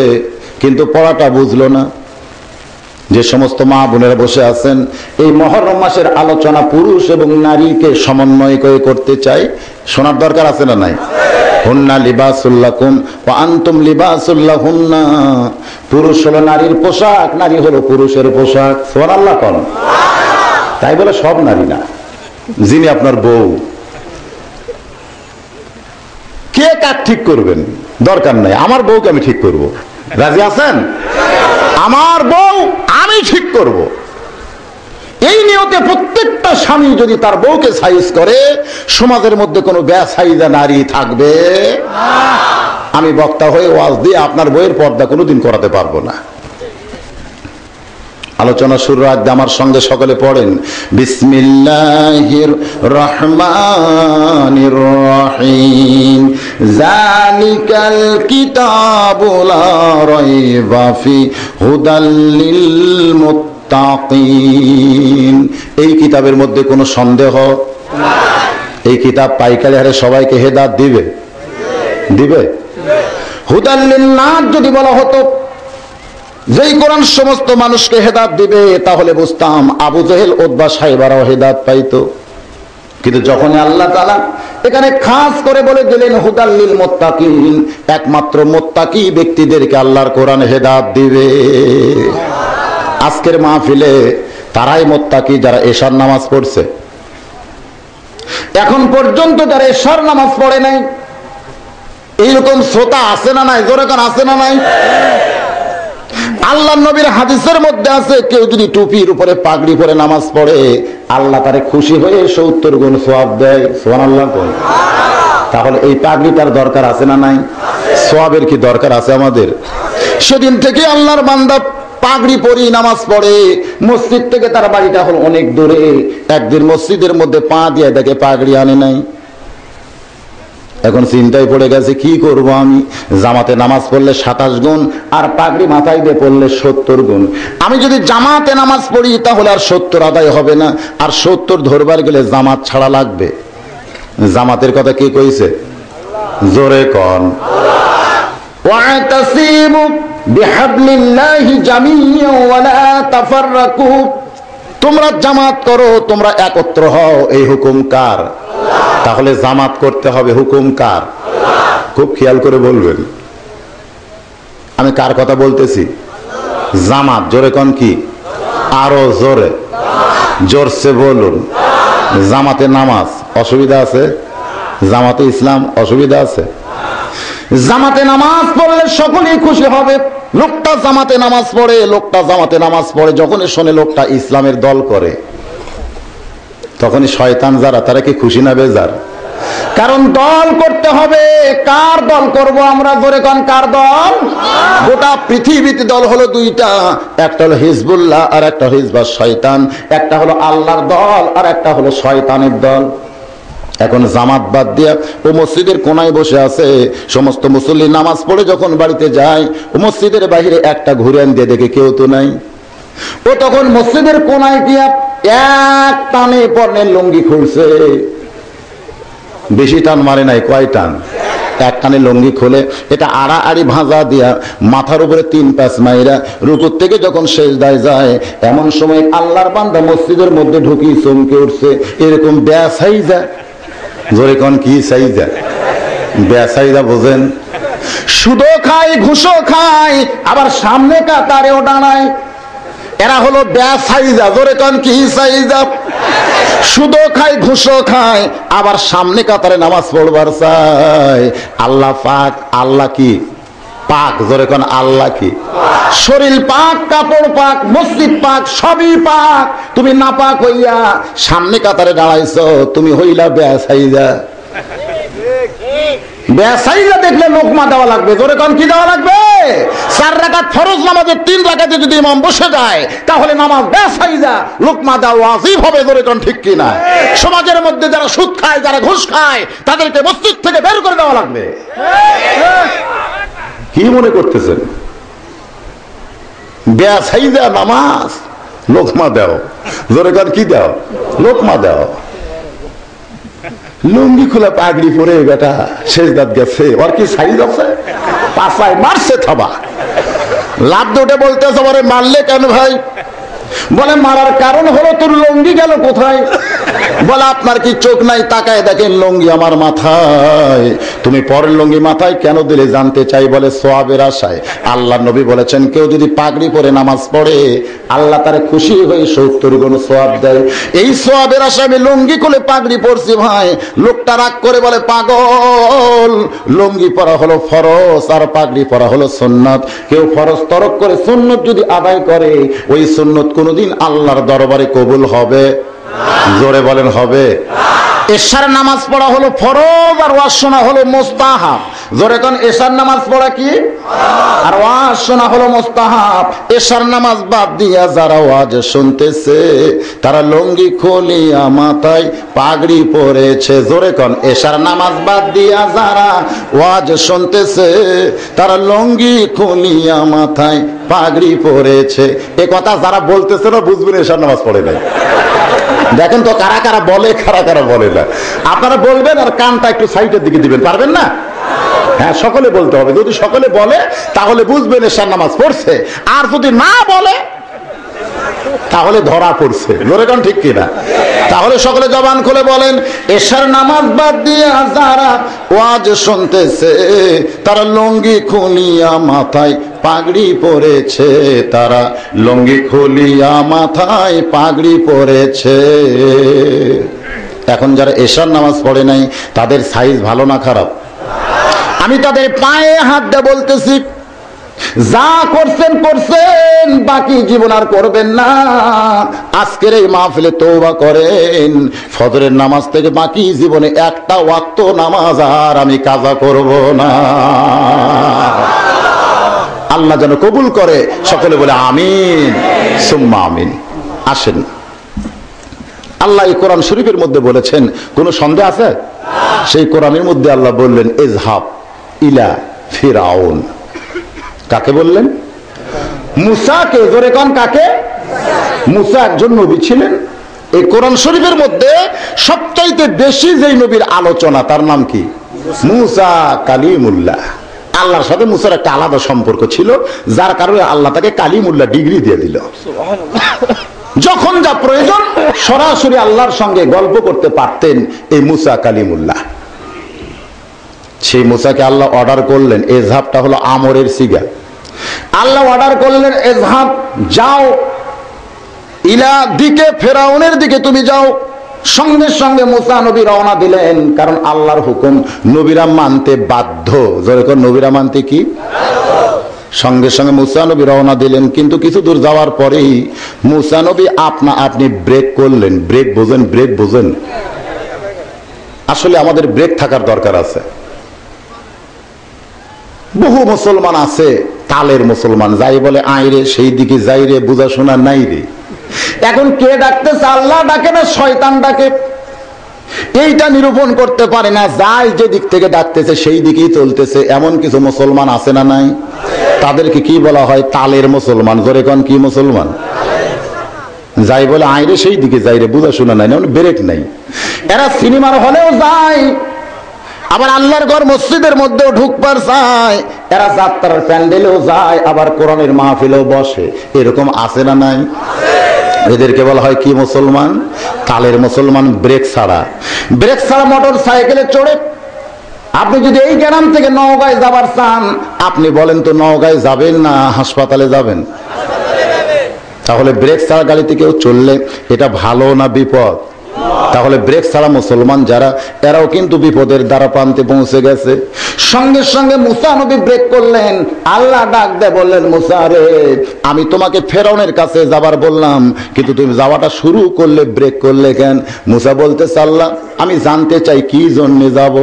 কিন্তু পড়াটা বুঝলো না। যে সমস্ত মা বোনেরা বসে আছেন, এই মুহররম মাসের আলোচনা পুরুষ এবং নারীকে সমন্বয় করে করতে চাই, শোনার দরকার আছে না নাই? হুন্না লিবাসুল লাকুম ওয়া আনতুম লিবাসুল লাহুন্না। পুরুষ হলো নারীর পোশাক, নারী হলো পুরুষের পোশাক। সুবহানাল্লাহ কোন? তাই বলে সব নারী না। যিনি আপনার বউ, কে কার ঠিক করবেন দরকার নাই, আমার বউকে আমি ঠিক করব। রাজি আছেন? আমার বউ আমি ঠিক করব। এই নিয়তে প্রত্যেকটা স্বামী যদি তার বউকে সাইজ করে, সমাজের মধ্যে কোনো বেসাইজা নারী থাকবে না। আমি বক্তা হয়ে ওয়াজ দিয়ে আপনার বউয়ের পর্দা কোনোদিন করাতে পারবো না। আলোচনা শুরুর আগে আমার সঙ্গে সকলে পড়েন বিসমিল্লাহির রহমানির রহিম। যালিকাল কিতাবু লা রাইবা ফি হুদাল লিল মুত্তাকিন। এই কিতাবের মধ্যে কোনো সন্দেহ নাই। এই কিতাব পাইকারি হারে সবাইকে হেদায়েত দিবে, দিবে। হুদাল লিন নাস যদি বলা হতো যেই কোরআন সমস্ত মানুষকে হেদায়েত দিবে, তাহলে বুঝতাম আবু জেহেল, উতবা, সাইবারাও হেদায়েত পাইতো। কিন্তু যখন আল্লাহ তাআলা এখানে খাস করে বলে দিলেন হুদাল লিল মুত্তাকিন, একমাত্র মুত্তাকি ব্যক্তিদেরকে আল্লাহর কোরআন হেদায়েত দিবে। আজকের মাহফিলে তারাই মুত্তাকি যারা এশার নামাজ পড়ছে। এখন পর্যন্ত যারা এশার নামাজ পড়ে নাই, এইরকম শ্রোতা আছে না নাই? জোরে কোন আছে না নাই? আল্লাহর নবীর হাদিসের মধ্যে আছে, কেউ যদি টুপির উপরে পাগড়ি পরে নামাজ পড়ে আল্লাহ তারে খুশি হয়ে 70 গুণ সওয়াব দেয়। সুবহানাল্লাহ। তাহলে এই পাগড়িটার দরকার আছে না নাই? সওয়াবের কি দরকার আছে আমাদের? সেদিন থেকে আল্লাহর বান্দা পাগড়ি পরি নামাজ পড়ে। মসজিদ থেকে তার বাড়িটা হলো অনেক দূরে, একদিন মসজিদের মধ্যে পা দিয়ে দেখে পাগড়ি আনে নাই। এখন চিন্তায় পড়ে গেছে, কি করব আমি? জামাতে নামাজ পড়লে 27 গুণ, আর পাগড়ি মাথায় দিয়ে পড়লে 70 গুণ। আমি যদি জামাতে নামাজ পড়ি তাহলে আর 70 আদায় হবে না, আর 70 ধরবার গেলে জামাত ছাড়া লাগবে। জামাতের কথা কে কইছে? জোরে কন। ওয়াতাসিমু বিহাবলিল্লাহি জামিআন ওয়া লা তাফাররাকু, তোমরা জামাত করো, তোমরা একত্র হও। এই হুকুম কার? তাহলে জামাত করতে হবে, হুকুম কার? খুব খেয়াল করে বলবেন। আমি কার কথা বলতেছি? জামাত। জোরে কোন কি? আরো জোরে, জোরসে বলুন। জামাতে নামাজ অসুবিধা আছে? জামাতে ইসলাম অসুবিধা আছে? জামাতে নামাজ পড়লে সকলেই খুশি হবে। লোকটা জামাতে নামাজ পড়ে, লোকটা জামাতে নামাজ পড়ে যখনই শোনে লোকটা ইসলামের দল করে, তখনই শয়তান যারা তারা কি খুশি না বেজার? কারণ দল করতে হবে। কার দল করব আমরা? জোরে কোন কার দল? গোটা পৃথিবীতে দল হলো দুইটা, একটা হলো হিজবুল্লাহ আর একটা হিজবুস শয়তান। একটা হলো আল্লাহর দল আর একটা হলো শয়তানের দল। এখন জামাত বাদ দিয়া ও মসজিদের কোনায় বসে আছে। সমস্ত মুসল্লি নামাজ পড়ে যখন বাড়িতে যায়, ও মসজিদের বাইরে একটা ঘুরেন দিয়ে দেখে কেউ তো নাই। ও তখন মসজিদের কোনায় গিয়া এক টানে পরনের লুঙ্গি খুলছে। বেশি টান মারে নাই, কয় টান? এক টানে লুঙ্গি খুলে এটা আড়াআড়ি ভাঁজা দিয়া মাথার উপরে 3 প্যাচ মাইরা রুকুর থেকে যখন সেজদায় যায়, এমন সময় আল্লাহর বান্দা মসজিদের মধ্যে ঢুকি চমকে উঠছে। এরকম বেসাইজা, জোরে কোন কি সাইজা? বেসাইজা বোঝেন? সুদও খায়, ঘুষও খায়, আবার সামনে কাতারেও দাঁড়ায়। এরা হলো বেসাইজা। জোরে কোন কি সাইজা? সুদও খায়, ঘুষও খায়, আবার সামনে কাতারে নামাজ পড়বার চায়। আল্লাহ পাক। আল্লাহ কি? পাক। জোরে কোন আল্লাহ কি? শরীর পাক, কাপড় পাক, মসজিদ পাক, সবই পাক। তুমি না পাক হইয়া সামনে কাতারে দাঁড়াইছো, তুমি হইলা বেসাইজা। বেসাইজা দেখলে লোকমা দেওয়া লাগবে। জোরে কোন কি দেওয়া লাগবে? 4 রাকাত ফরজ নামাজের 3 রাকাতে যদি ইমাম বসে যায় তাহলে নামাজ বেসাইজা, লোকমা দেওয়া ওয়াজিব হবে। জোরে কোন ঠিক কি না? সমাজের মধ্যে যারা সুদ খায়, যারা ঘুষ খায়, তাদেরকে মসজিদ থেকে বের করে দেওয়া লাগবে। কি মনে করতেছেন? বেসাইজা নামাজ, লোকমা দাও। জোরে কোন কি দাও? লোকমা দাও। লুঙ্গি খোলা পাগড়ি পরে বেটা সেজদাত গেছে, ওর কি সাইজ আছে? পাছায় মারছে থাবা। লাভ দুটে বলতেছে, বলে মারলে কেন ভাই? বলে মারার কারণ হলো তোর লুঙ্গি গেল কোথায়? বলে আপনার কি চোখ নাই? তাকায় দেখেন লুঙ্গি আমার মাথায়। তুমি পরের লুঙ্গি মাথায় কেন দিলে জানতে চাই? বলে সওয়াবের আশায়। আল্লাহ নবী বলেছেন, কেউ যদি পাগড়ি পরে নামাজ পড়ে আল্লাহ তারে খুশি হয়ে 70 গুণ সওয়াব দেয়। এই সওয়াবের আশায় আমি লুঙ্গি খুলে পাগড়ি পরছি ভাই। লোকটা রাগ করে বলে, পাগল, লুঙ্গি পরা হলো ফরজ আর পাগড়ি পরা হলো সুন্নাত। কেউ ফরজ তরক করে সুন্নত যদি আদায় করে, ওই সুন্নত কোনদিন আল্লাহর দরবারে কবুল হবে? জোরে বলেন হবে? এশার নামাজ পড়া হলো ফরজ আর ওয়াজ শোনা হলো মুস্তাহাব। জোরে কোন এশার নামাজ পড়া কি আর ওয়াজ শোনা হলো মুস্তাহাব। এশার নামাজ বাদ দিয়া যারা ওয়াজ শুনতেছে তারা লুঙ্গি খুলিয়া মাথায় পাগড়ি পরেছে। জোরে কোন এশার নামাজ বাদ দিয়া যারা ওয়াজ শুনতেছে তারা লুঙ্গি খুলিয়া মাথায় পাগড়ি পরেছে। এ কথা যারা বলতেছে না বুঝবেন এশার নামাজ পড়ে নাই। দেখেন তো কারা কারা বলে, কারা কারা বলে না। আপনারা বলবেন আর কানটা একটু সাইডের দিকে দিবেন, পারবেন না? হ্যাঁ, সকলে বলতে হবে। যদি সকলে বলে তাহলে বুঝবেন এশার নামাজ পড়ছে, আর যদি না বলে তাহলে ধরা পড়ছে। লোরেগণ ঠিক কিনা? তাহলে সকলে জবান খুলে বলেন, এশার নামাজ বাদ দিয়ে যারা ওয়াজ শুনতেছে তারা লুঙ্গি খুলিয়া মাথায় পাগড়ি পরেছে, তারা লুঙ্গি খুলিয়া মাথায় পাগড়ি পরেছে। এখন যারা এশার নামাজ পড়ে নাই তাদের সাইজ ভালো না খারাপ? আমি তাদের পায়ে হাত দিয়ে বলতেছি, যা করছেন করছেন, বাকি জীবন আর করবেন না। আজকের এই মাহফিলে তওবা করেন, ফজরের নামাজ থেকে বাকি জীবনে একটা ওয়াক্ত নামাজ আর আমি কাজা করব না। আল্লাহ যেন কবুল করে। সকলে বলে আমিন সুম্মা আমিন। আসেন, আল্লাহ এই কোরআন শরীফের মধ্যে বলেছেন, কোনো সন্দেহ আছে? সেই কোরআনের মধ্যে আল্লাহ বললেন ইজহাব ইলা ফিরাউন। কাকে বললেন? মুসাকে। জোরে কোন কাকে? মুসা একজন নবী ছিলেন। এই কোরআন শরীফের মধ্যে সবচাইতে বেশি যেই নবীর আলোচনা তার নাম কি? মুসা কালিমুল্লাহ। আল্লাহর সাথে মুসার একটা আলাদা সম্পর্ক ছিল, যার কারণে আল্লাহ তাকে কালিমুল্লাহ ডিগ্রি দিয়ে দিল। যখন যা প্রয়োজন সরাসরি আল্লাহর সঙ্গে গল্প করতে পারতেন এই মুসা কালিমুল্লাহ। সেই মুসাকে আল্লাহ অর্ডার করলেন, এজহাবটা হলো আমরের সিগা। আল্লাহ অর্ডার করলেন এজহাব, যাও ইলা দিকে ফেরাউনের দিকে তুমি যাও। সঙ্গে সঙ্গে মুসা নবী রওনা দিলেন, কারণ আল্লাহর হুকুম নবীরা মানতে বাধ্য। যখন নবীরা মানতে কি? সঙ্গে সঙ্গে মুসা নবী রওনা দিলেন। কিন্তু কিছু দূর যাওয়ার পরেই মুসা নবী আপনি ব্রেক করলেন। ব্রেক বোঝেন? ব্রেক বোঝেন? আসলে আমাদের ব্রেক থাকার দরকার আছে। বহু মুসলমান আছে তালের মুসলমান, যাই বলে আইরে সেই দিকে যাই রে, বুঝা শোনা নাই রে। এখন কে ডাকতেছে? আল্লাহ ডাকে না শয়তান ডাকে? এইটা নিরূপণ করতে পারে না। যাই যে দিক থেকে ডাকতেছে সেই দিকেই চলতেছে। এমন কিছু মুসলমান আছে না নাই? তাদেরকে কি বলা হয়? তালের মুসলমান। জোরে কোন কি মুসলমান? যাই বলে আইরে সেই দিকে যাই রে, বুঝা শোনা নাই, ব্রেক নাই। এরা সিনেমার হলেও যায়, আবার আল্লাহর ঘর মসজিদের মধ্যেও ঢুকবার চায়, এরা যাত্রার প্যান্ডেলেও যায়, আবার কোরআনের মাহফিলেও বসে। এরকম আছে না নাই? এদেরকে বলা হয় কি মুসলমান? তালের মুসলমান। ব্রেক ছাড়া মোটর সাইকেলে চড়ে আপনি যদি এই গ্রাম থেকে নওগাঁয় যাবার চান, আপনি বলেন তো নওগাঁয় যাবেন না হাসপাতালে যাবেন? তাহলে ব্রেক ছাড়া গাড়িতে কেউ চললে এটা ভালো না বিপদ? তাহলে ব্রেক ছাড়া মুসলমান যারা, এরাও কিন্তু বিপদের দ্বারা প্রান্তে পৌঁছে গেছে। সঙ্গে সঙ্গে মুসা নবী ব্রেক করলেন। আল্লাহ ডাক দিয়ে বললেন, মুসা রে, আমি তোমাকে ফেরাউনের কাছে যাবার বললাম, কিন্তু তুমি যাওয়াটা শুরু করলে, ব্রেক করলে কেন? মুসা বলতেছে, আল্লাহ আমি জানতে চাই কি জন্য যাব।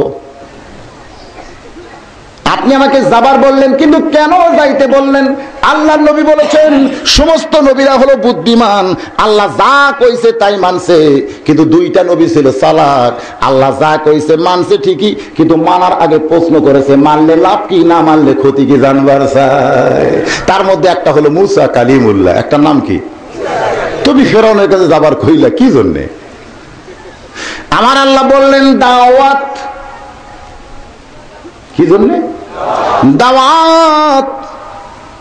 আপনি আমাকে যাবার বললেন, কিন্তু কেন যাইতে বললেন? আল্লাহর নবী বলেছেন সমস্ত নবীরা হলো বুদ্ধিমান, আল্লাহ যা কইছে তাই মানছে। কিন্তু দুইটা নবী ছিল চালাক। আল্লাহ যা কইছে মানছে ঠিকই, কিন্তু মানার আগে প্রশ্ন করেছে মানলে লাভ কি, না মানলে ক্ষতি কি জানবার চায়। তার মধ্যে একটা হলো মুসা কালিমুল্লাহ। একটা নাম কি? তুমি ফেরাউনের কাছে যাবার কইলা কি জন্যে? আমার আল্লাহ বললেন দাওয়াত। কি জন্যে? দাওয়াত।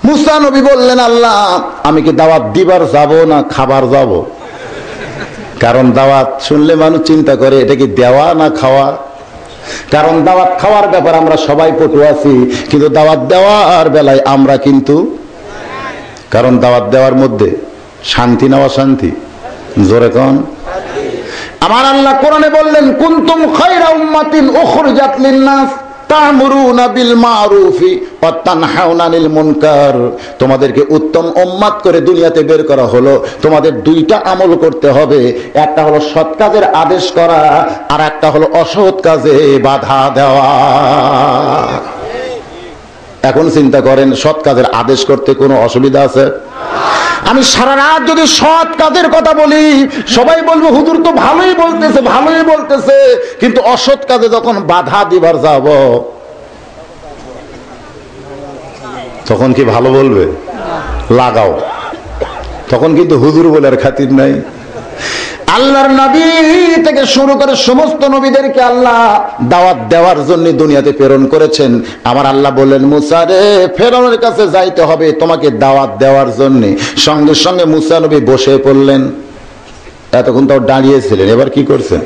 মুসা নবী বললেন, আল্লাহ আমি কি দাওয়াত দিবার যাব না খাবার যাব? কারণ দাওয়াত শুনলে মানুষ চিন্তা করে এটা কি দেওয়া না খাওয়া। কারণ দাওয়াত খাওয়ার ব্যাপার আমরা সবাই পটু আছি, কিন্তু দাওয়াত দেওয়ার বেলায় আমরা কিন্তু, কারণ দাওয়াত দেওয়ার মধ্যে শান্তি না অশান্তি? জোরে কোন? আমার আল্লাহ কোরআনে বললেন, কুনতুম খায়রা উম্মাতিন উখরিজাত লিন-নাস তা'মুরুনা বিল মা'রুফি ওয়া তানহাউনা আনিল মুনকার। তোমাদেরকে উত্তম উম্মত করে দুনিয়াতে বের করা হলো। তোমাদের দুইটা আমল করতে হবে, একটা হলো সৎ কাজের আদেশ করা, আর একটা হলো অসৎ কাজে বাধা দেওয়া। এখন চিন্তা করেন, সৎ কাজের আদেশ করতে কোনো অসুবিধা আছে? আমি সারা রাত যদি সৎ কাজের কথা বলি, সবাই বলবো হুজুর তো ভালোই বলতেছে, ভালোই বলতেছে, কিন্তু অসৎ কাজে যখন বাধা দিবার যাব, তখন কি ভালো বলবে? লাগাও। তখন কিন্তু হুজুর বলার খাতির নাই। আল্লাহর নবী থেকে শুরু করে সমস্ত নবীদেরকে আল্লাহ দাওয়াত দেওয়ার জন্য দুনিয়াতে প্রেরণ করেছেন। আমার আল্লাহ বললেন, মুসা রে, ফেরাউনের কাছে যাইতে হবে তোমাকে দাওয়াত দেওয়ার জন্য। সঙ্গে সঙ্গে মুসা নবী বসে পড়লেন। এতক্ষণ তো দাঁড়িয়েছিলেন, এবার কি করছেন?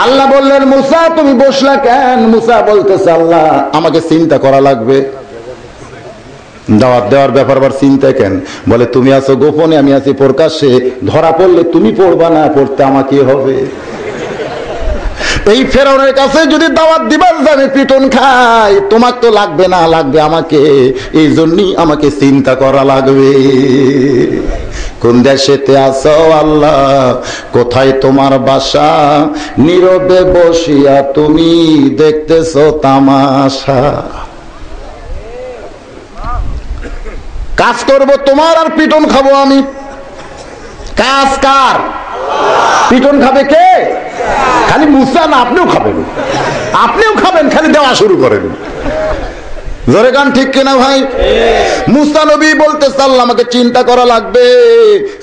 আল্লাহ বললেন, মুসা তুমি বসলা কেন? মুসা বলতেছে, আল্লাহ আমাকে চিন্তা করা লাগবে। দাওয়াত দেওয়ার ব্যাপার আবার চিন্তা কেন? বলে, তুমি আছো গোপনে, আমি আছি প্রকাশ্যে, ধরা পড়লে তুমি পড়বা না, পড়তে আমাকে হবে। এই ফেরাউনের কাছে যদি দাওয়াত দিবার যাবে পিটন খাই, তোমার তো লাগবে না, লাগবে আমাকে। এই জন্যই আমাকে চিন্তা করা লাগবে। কোন দেশেতে আছো আল্লাহ, কোথায় তোমার বাসা? নীরবে বসিয়া তুমি দেখতেছো তামাশা। কাজ করবো তোমার আর পিটন খাবো আমি। কাজ কার? পিটন খাবে কে? খালি মুসা না, আপনিও খাবেন। আপনিও খাবেন, খালি দেওয়া শুরু করেন। জোরে গান ঠিক কিনা ভাই? মুসা নবী বলতেছে, আল্লাহ আমাকে চিন্তা করা লাগবে।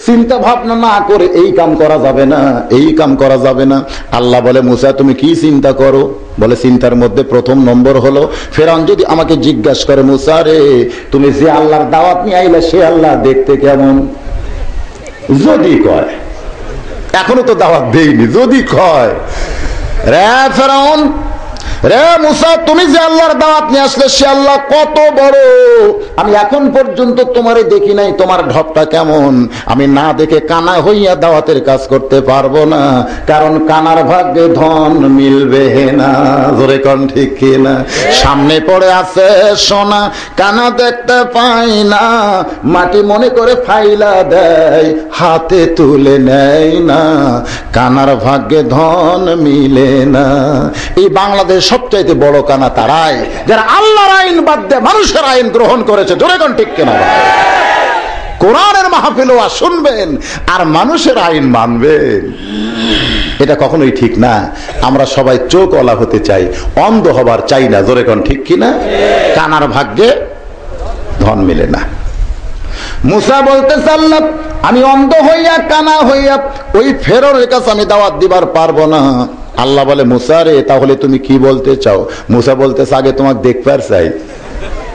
চিন্তা ভাবনা না করে এই কাম করা যাবে না, এই কাম করা যাবে না। আল্লাহ বলে, মুসা তুমি কি চিন্তা করো? বলে, চিন্তার মধ্যে প্রথম নম্বর হলো, ফেরাউন যদি আমাকে জিজ্ঞাসা করে, মুসা রে তুমি যে আল্লাহর দাওয়াত নিয়ে আইলে সে আল্লাহ দেখতে কেমন? যদি কয়, এখনো তো দাওয়াত দেইনি, যদি কয়, রে ফেরাউন, রে মুসা তুমি যে আল্লাহর দাওয়াত নিয়ে আসলে সে আল্লাহ কত বড়, আমি এখন পর্যন্ত তোমারে দেখি নাই, তোমার ঢপটা কেমন? আমি না দেখে কানা হইয়া দাওয়াতের কাজ করতে পারবো না, কারণ কানার ভাগ্যে ধন মিলবে না। জোরে কোন ঠিক কিনা? সামনে পড়ে আছে সোনা, কানা দেখতে পাই না, মাটি মনে করে ফাইলা দেয়, হাতে তুলে নেয় না, কানার ভাগ্যে ধন মিলে না। এই বাংলাদেশ সবচাইতে বড় কানা তারাই যারা আল্লাহর আইন বাদ দিয়ে মানুষের আইন গ্রহণ করেছে। জোরে কোন ঠিক কিনা? কোরআনের মাহফিলও শুনবেন আর মানুষের আইন মানবেন, এটা কখনোই ঠিক না। আমরা সবাই চোখওয়ালা হতে চাই, অন্ধ হবার চাই না। জোরে কোন ঠিক কিনা? কানার ভাগ্যে ধন মিলে না। মুসা বলতেছে, আল্লাহ আমি অন্ধ হইয়া কানা হইয়া ওই ফেরাউনের কাছে আমি দাওয়াত দিবার পারবো না। আল্লাহ বলে, মুসা রে তাহলে তুমি কি বলতে চাও? মুসা বলতেছে, আগে তোমাকে দেখবার চাই,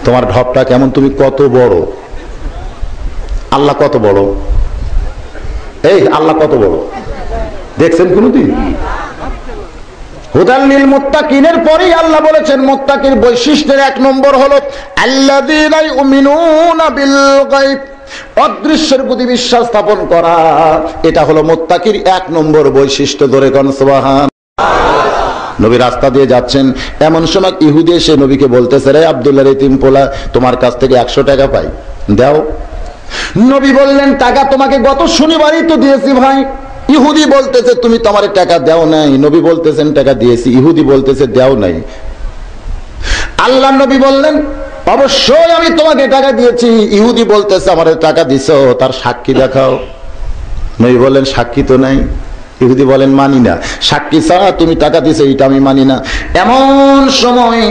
তোমার ঢপটা কেমন, তুমি কত বড়। আল্লাহ কত বড়? এই আল্লাহ কত বড় দেখছেন কোনদিন? হুদাল লিল মুত্তাকিনের পরেই আল্লাহ বলেছেন মুত্তাকির বৈশিষ্ট্যের এক নম্বর হলো আল্লাযীনা ইউমিনুনা বিল গায়ব, অদৃশ্যের প্রতি বিশ্বাস স্থাপন করা। এটা হলো মুত্তাকির এক নম্বর বৈশিষ্ট্য। ধরে কোন সুবহান। নবী রাস্তা দিয়ে যাচ্ছেন, এমন সময় ইহুদি এসে নবীকে বলতেছে, রে আব্দুল্লাহর এতিম পোলা, তোমার কাছ থেকে 100 টাকা পাই, দাও। নবী বললেন, টাকা তোমাকে গত শনিবারই তো দিয়েছি ভাই। ইহুদি বলতেছে, তুমি তো আমার টাকা দাও নাই। নবী বলতেছেন, টাকা দিয়েছি। ইহুদি বলতেছে, দাও নাই। আল্লাহ নবী বললেন, অবশ্যই আমি তোমাকে টাকা দিয়েছি। ইহুদি বলতেছে, আমার টাকা দিছো, তার সাক্ষী দেখাও। নবী বললেন, সাক্ষী তো নাই। ইহুদি বলেন, মানি না। সাক্ষী ছাড়া তুমি টাকা দিছো এটা আমি মানি না। এমন সময়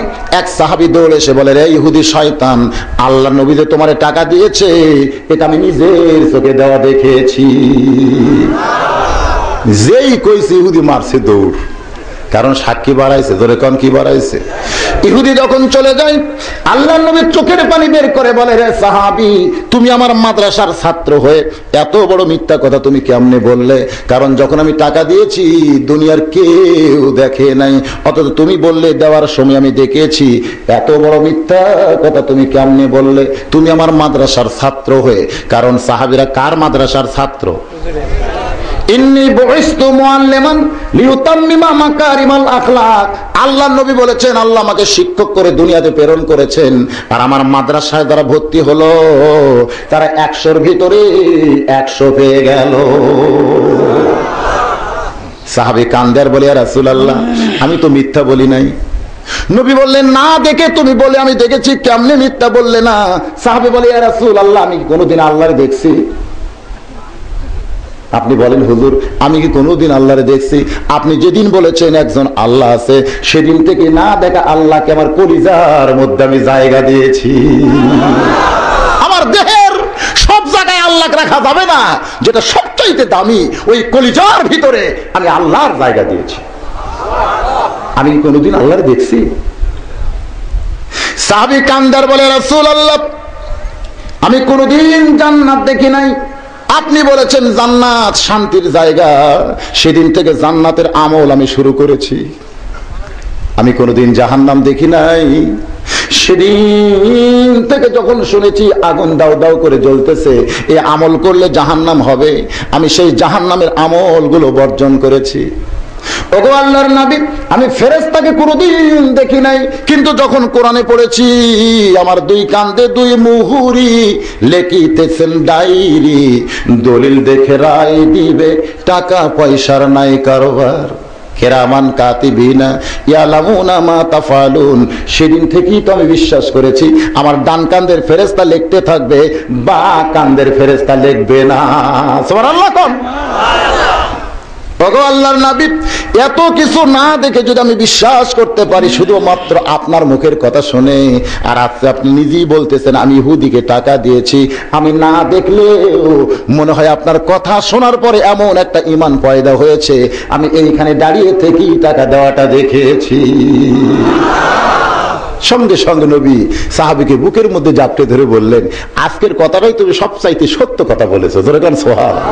এক সাহাবী দৌড়ে এসে বলে, রে ইহুদি শয়তান, আল্লাহ নবী যে তোমার টাকা দিয়েছে এটা আমি নিজের চোখে দেওয়া দেখেছি। যেই কইছে ইহুদি মারছে দৌড়, কারণ সাক্ষী বাড়াইছে। ধরে কোন কি বাড়াইছে? ইহুদি যখন চলে যায়, আল্লাহ নবী চোখের পানি বের করে বলে, রে সাহাবী, তুমি আমার মাদ্রাসার ছাত্র হয়ে এত বড় মিথ্যা কথা তুমি কেমনে বললে? কারণ যখন আমি টাকা দিয়েছি দুনিয়ার কেউ দেখে নাই, অথচ তুমি বললে দেওয়ার সময় আমি দেখেছি। এত বড় মিথ্যা কথা তুমি কেমনে বললে? তুমি আমার মাদ্রাসার ছাত্র হয়ে। কারণ সাহাবীরা কার মাদ্রাসার ছাত্র? ইন্নী বুইসতু মুআল্লিমান লিউতাম্মিমা মাকারিমাল আখলাক। আল্লাহর নবী বলেছেন, আল্লাহ আমাকে শিক্ষক করে দুনিয়াতে প্রেরণ করেছেন। আর আমার মাদ্রাসায় যারা ভর্তি হলো তারা 100-র ভিতরে 100 পেয়ে গেল। সাহাবী কান্দার বলে, ইয়া রাসূলুল্লাহ, আমি তো মিথ্যা বলি নাই। নবী বললেন, না দেখে তুমি বলে আমি দেখেছি, কেমনে মিথ্যা বললে না? সাহাবী বলে, ইয়া রাসূলুল্লাহ, আমি কোনোদিন আল্লাহরে দেখছি? আপনি বলেন, হুজুর আমি কি কোনোদিন আল্লাহরে দেখছি? আপনি যেদিন বলেছেন একজন আল্লাহ আছে, সেদিন থেকে না দেখা আল্লাহকে আমার কলিজার মধ্যে আমি জায়গা দিয়েছি। আমার দেহের সব জায়গায় আল্লাহ লাখ রাখা যাবে না, যেটা সবচাইতে দামি ওই কলিজার ভিতরে আমি আল্লাহর জায়গা দিয়েছি। আমি কোনোদিন আল্লাহর দেখছি? সাহাবী কান্দার বলে, রাসূলুল্লাহ আমি কোনোদিন জান্নাত দেখি নাই। আপনি বলেছেন জান্নাত শান্তির জায়গা, সেদিন থেকে জান্নাতের আমল আমি শুরু করেছি। আমি কোনোদিন জাহান্নাম দেখি নাই। সেদিন থেকে যখন শুনেছি আগুন দাও দাও করে জ্বলতেছে, এই আমল করলে জাহান্নাম হবে, আমি সেই জাহান্নামের আমলগুলো বর্জন করেছি। ওগো আল্লাহর নবী, আমি ফেরেশতাকে কোনোদিন দেখি নাই, কিন্তু যখন কোরআনে পড়েছি আমার দুই কান্দে দুই মুহুরি লেখিতেছেন ডায়েরি, দলিল দেখে রায় দিবে, টাকা পয়সার নাই কারবার, কিরামান কাতিবিনা ইয়ালামুনা মা তাফালুন। সেদিন থেকেই তো আমি বিশ্বাস করেছি আমার ডান কান্দের ফেরেশতা লিখতে থাকবে, বা কান্দের ফেরেশতা লিখবে না। সুবহানাল্লাহ কোন ওগো আল্লাহর নবী, এত কিছু না দেখে যদি আমি বিশ্বাস করতে পারি শুধুমাত্র আপনার মুখের কথা শুনে, আর আজকে আপনি নিজেই বলতেছেন আমি ইহুদিকে টাকা দিয়েছি, আমি না দেখলেও মনে হয় আপনার কথা শোনার পরে এমন একটা ঈমান পয়দা হয়েছে, আমি এইখানে দাঁড়িয়ে থেকেই টাকা দেওয়াটা দেখেছি। সঙ্গে সঙ্গে নবী সাহাবীকে বুকের মধ্যে জাপটে ধরে বললেন, আজকের কথাটাই তুমি সবচাইতে সত্য কথা বলেছো। ধরে গান সুবহানাল্লাহ।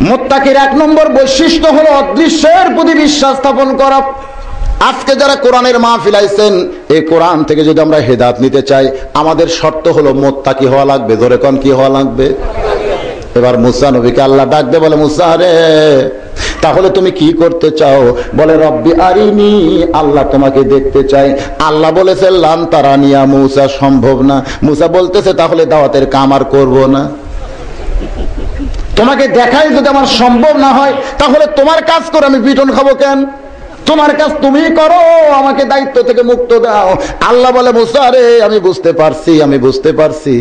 মুত্তাকির এক নম্বর বৈশিষ্ট্য হলো অদৃশ্যের প্রতি বিশ্বাস স্থাপন করা। আজকে যারা কোরআনের মাহফিল আইছেন, এই কোরআন থেকে যদি আমরা হেদায়েত নিতে চাই, আমাদের শর্ত হলো মুত্তাকি হওয়া লাগবে। ধরে কোন কি হওয়া লাগবে? এবার মুসা নবীকে আল্লাহ ডাকবে, বলে মুসা রে তাহলে তুমি কি করতে চাও? বলে রব্বি আরিনি, আল্লাহ তোমাকে দেখতে চাই। আল্লাহ বলেছে লান তারানিয়া মুসা, সম্ভব না। মুসা বলতেছে তাহলে দাওয়াতের কাম আর করবো না, তোমাকে দেখাই যদি আমার সম্ভব না হয় তাহলে তোমার কাজ করে আমি পিটন খাবো কেন? তোমার কাজ তুমি করো, আমাকে দায়িত্ব থেকে মুক্ত দাও। আল্লাহ বলে মুসা রে আমি বুঝতে পারছি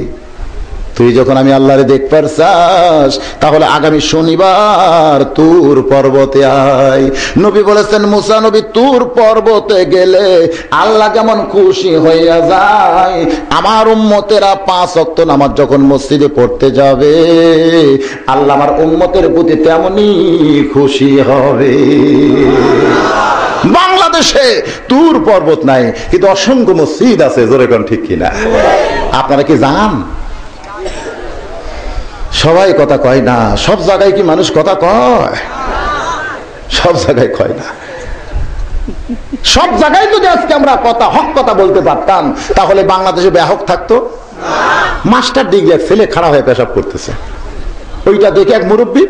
তুই যখন আমি আল্লাহরে দেখবার চাস তাহলে আগামী শনিবার তুর পর্বতে আয়। নবী বলেছেন মুসা নবী তুর পর্বতে গেলে আল্লাহ যেমন খুশি হইয়া যায়, আমার উম্মতেরা 5 ওয়াক্ত নামাজ যখন মসজিদে পড়তে যাবে আল্লাহ আমার উম্মতের প্রতি তেমনি খুশি হবে। বাংলাদেশে তুর পর্বত নাই, কিন্তু অসংখ্য মসজিদ আছে। জোরে কোন ঠিক কিনা? আপনারা কি জান? সবাই কথা কয় না, সব জায়গায় কি মানুষ কথা কয়? সব জায়গায় কয় না। সব জায়গায় যদি আজকে আমরা হক কথা বলতে পারতাম তাহলে বাংলাদেশে ব্যাহক থাকতো। মাস্টার ডিগ্রি এক ছেলে খাড়া হয়ে পেশাব করতেছে, ওইটা দেখে এক মুরব্বী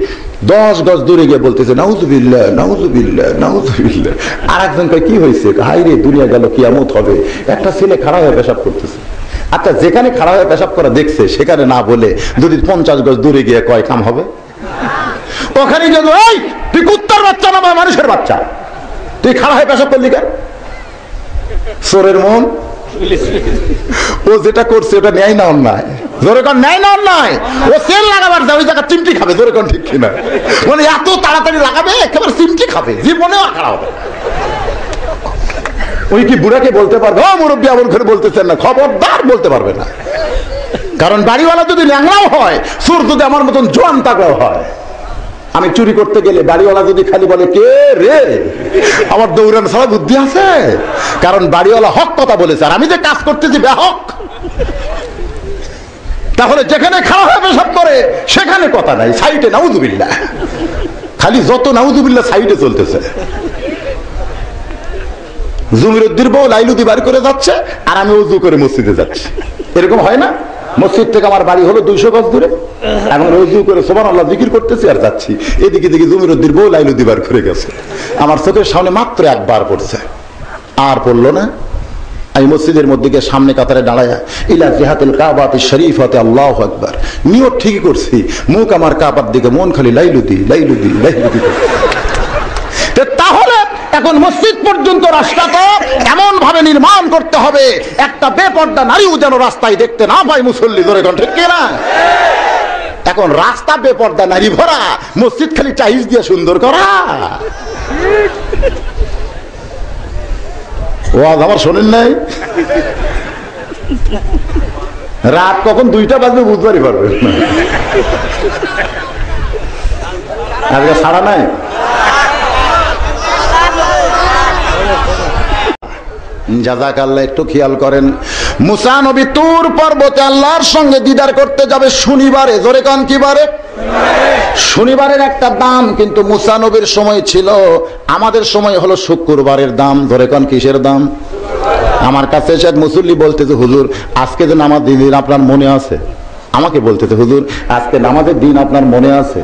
10 গজ দূরে গিয়ে বলতেছে নাউজুবিল্লাহ নাউজুবিল্লাহ নাউজুবিল্লাহ। আর একজন কয় কি হয়েছে? হাই রে দুনিয়া গেল, কিয়ামত হবে। একটা ছেলে খাড়া হয়ে পেশাব করতেছে। আচ্ছা যেখানে খাড়া হয়ে পেশাব করা দেখছে সেখানে না বলে যদি 50 গজ দূরে গিয়ে কয় কাম হবে? ওখানে যদি ওই তুই কুত্তার বাচ্চা না মানুষের বাচ্চা, তুই খাড়া হয়ে পেশাব করলি কেন? চোরের মন, ও যেটা করছে ওটা ন্যায় না অন্যায়? জোরে কোন ন্যায় না অন্যায়? ও সেল লাগাবার যায়, ওই জায়গা চিমটি খাবে। জোরে কোন ঠিক কিনা? মানে এত তাড়াতাড়ি লাগাবে একেবারে চিমটি খাবে, জীবনেও আর খাড়া হবে। ওই কি বুড়াকে বলতে পারবে ও মুরব্বী এমন করে বলতেছেন না? খবরদার বলতে পারবে না। কারণ বাড়িওয়ালা যদি ল্যাংড়াও হয়, চোর যদি আমার মতন জোয়ান তাগড়াও হয়, আমি চুরি করতে গেলে বাড়িওয়ালা যদি খালি বলে কে রে, আমার দৌড়ানো ছাড়া বুদ্ধি আছে। কারণ বাড়িওয়ালা হক কথা বলেছে, আর আমি যে কাজ করতেছি বেহক। তাহলে যেখানে খাওয়া হয়ে পেশাব করে সেখানে কথা নাই, সাইডে নাউজুবিল্লাহ। খালি যত নাউজুবিল্লাহ সাইডে চলতেছে। জমিরুদ্দির বউ লাইলুদি বাড়ি করে যাচ্ছে আর আমি উজু করে মসজিদে যাচ্ছি, এরকম হয় না? মসজিদ থেকে আমার বাড়ি হলো 200 গজ দূরে, এখন উজু করে সুবহানাল্লাহ জিকির করতেছি আর যাচ্ছি। এদিকে দিকে জমিরুদ্দির বউ লাইলুদি বাড়ি করে গেছে, আমার চোখের সামনে মাত্র একবার পড়ছে, আর পড়লো না। আমি মসজিদের মধ্যে গিয়ে সামনে কাতারে দাঁড়ায় ইলা জিহাতুল কাবাতি শরীফাতে আল্লাহু আকবার নিয়ত ঠিকই করছি, মুখ আমার কাবার দিকে, মন খালি লাইলুদি লাইলুদি লাইলুদি। তাহলে এখন মসজিদ পর্যন্ত রাস্তাটা এমন ভাবে নির্মাণ করতে হবে একটা বেপর্দা নারীও যেন রাস্তায় দেখতে না পায় মুসল্লি। ধরে কোন ঠিক কিনা? এখন রাস্তা বেপর্দা নারী ভরা, মসজিদ খালি টাইলস দিয়ে সুন্দর করা। ওয়াজ আমার শোনেন নাই? রাত কখন 2টা বাজবে বুঝবারই পারবেন না। আজকে সারা নাই। জাযাকাল্লাহ, একটু খেয়াল করেন। মুসা নবী তুর পর্বতে আল্লাহর সঙ্গে দিদার করতে যাবে শনিবারে। জোরে কান কি বারে? শনিবারের একটা দাম, কিন্তু মুসা নবীর সময় ছিল, আমাদের সময় হলো শুক্রবারের দাম। ধরে কান কিসের দাম? আমার কাছে এসে মুসল্লি বলতেছে, হুজুর আজকে যে নামাজ দিন আপনার মনে আছে? আমাকে বলতেছে, হুজুর আজকে নামাজের দিন আপনার মনে আছে?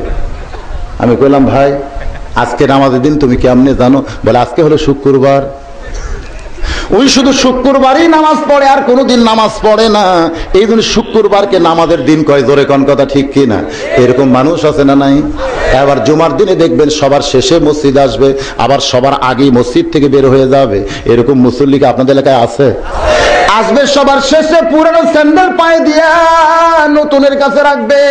আমি কইলাম, ভাই আজকে নামাজের দিন তুমি কেমনে জানো? বলে আজকে হলো শুক্রবার। ওই শুধু শুক্রবারই নামাজ পড়ে, আর কোনোদিন নামাজ পড়ে না। এই জন্য শুক্রবারকে নামাজের দিন কয়। জোরে কোন কথা ঠিক কি না? এরকম মানুষ আছে না নাই? এবার জুমার দিনে দেখবেন সবার শেষে মসজিদ আসবে, আবার সবার আগেই মসজিদ থেকে বের হয়ে যাবে। এরকম মুসল্লি কি আপনাদের এলাকায় আছে? আসবে সবার শেষে, পুরানো স্যান্ডেল পায়ে দিয়া নতুনের কাছে রাখবে,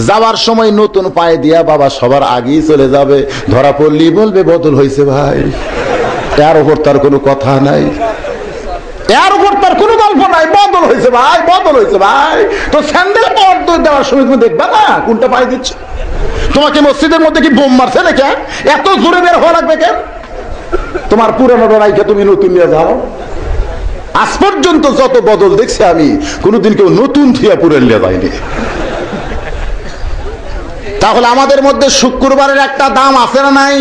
যাওয়ার সময় নতুন পায়ে দিয়া বাবা সবার আগেই চলে যাবে। ধরা পড়লি বলবে বদল হয়েছে ভাই। এর উপর তার কোনো কথা নাই, এর উপর তার কোনো গল্প নাই। বদল হয়েছে ভাই, বদল হয়েছে ভাই। তো স্যান্ডেল পাওয়ার দেওয়ার সময় তুমি দেখবা না কোনটা পায়ে দিচ্ছে। তোমাকে মসজিদের মধ্যে কি বোম মারছে না? কেন এত জোরে বের হওয়া লাগবে? কেন তোমার পুরানো রাইখে তুমি নতুন নিয়ে যাও? আজ পর্যন্ত যত বদল দেখছি আমি, কোনোদিন কেউ নতুন থিয়া পুরান নিয়ে যায়নি। তাহলে আমাদের মধ্যে শুক্রবারের একটা দাম আছে না নাই?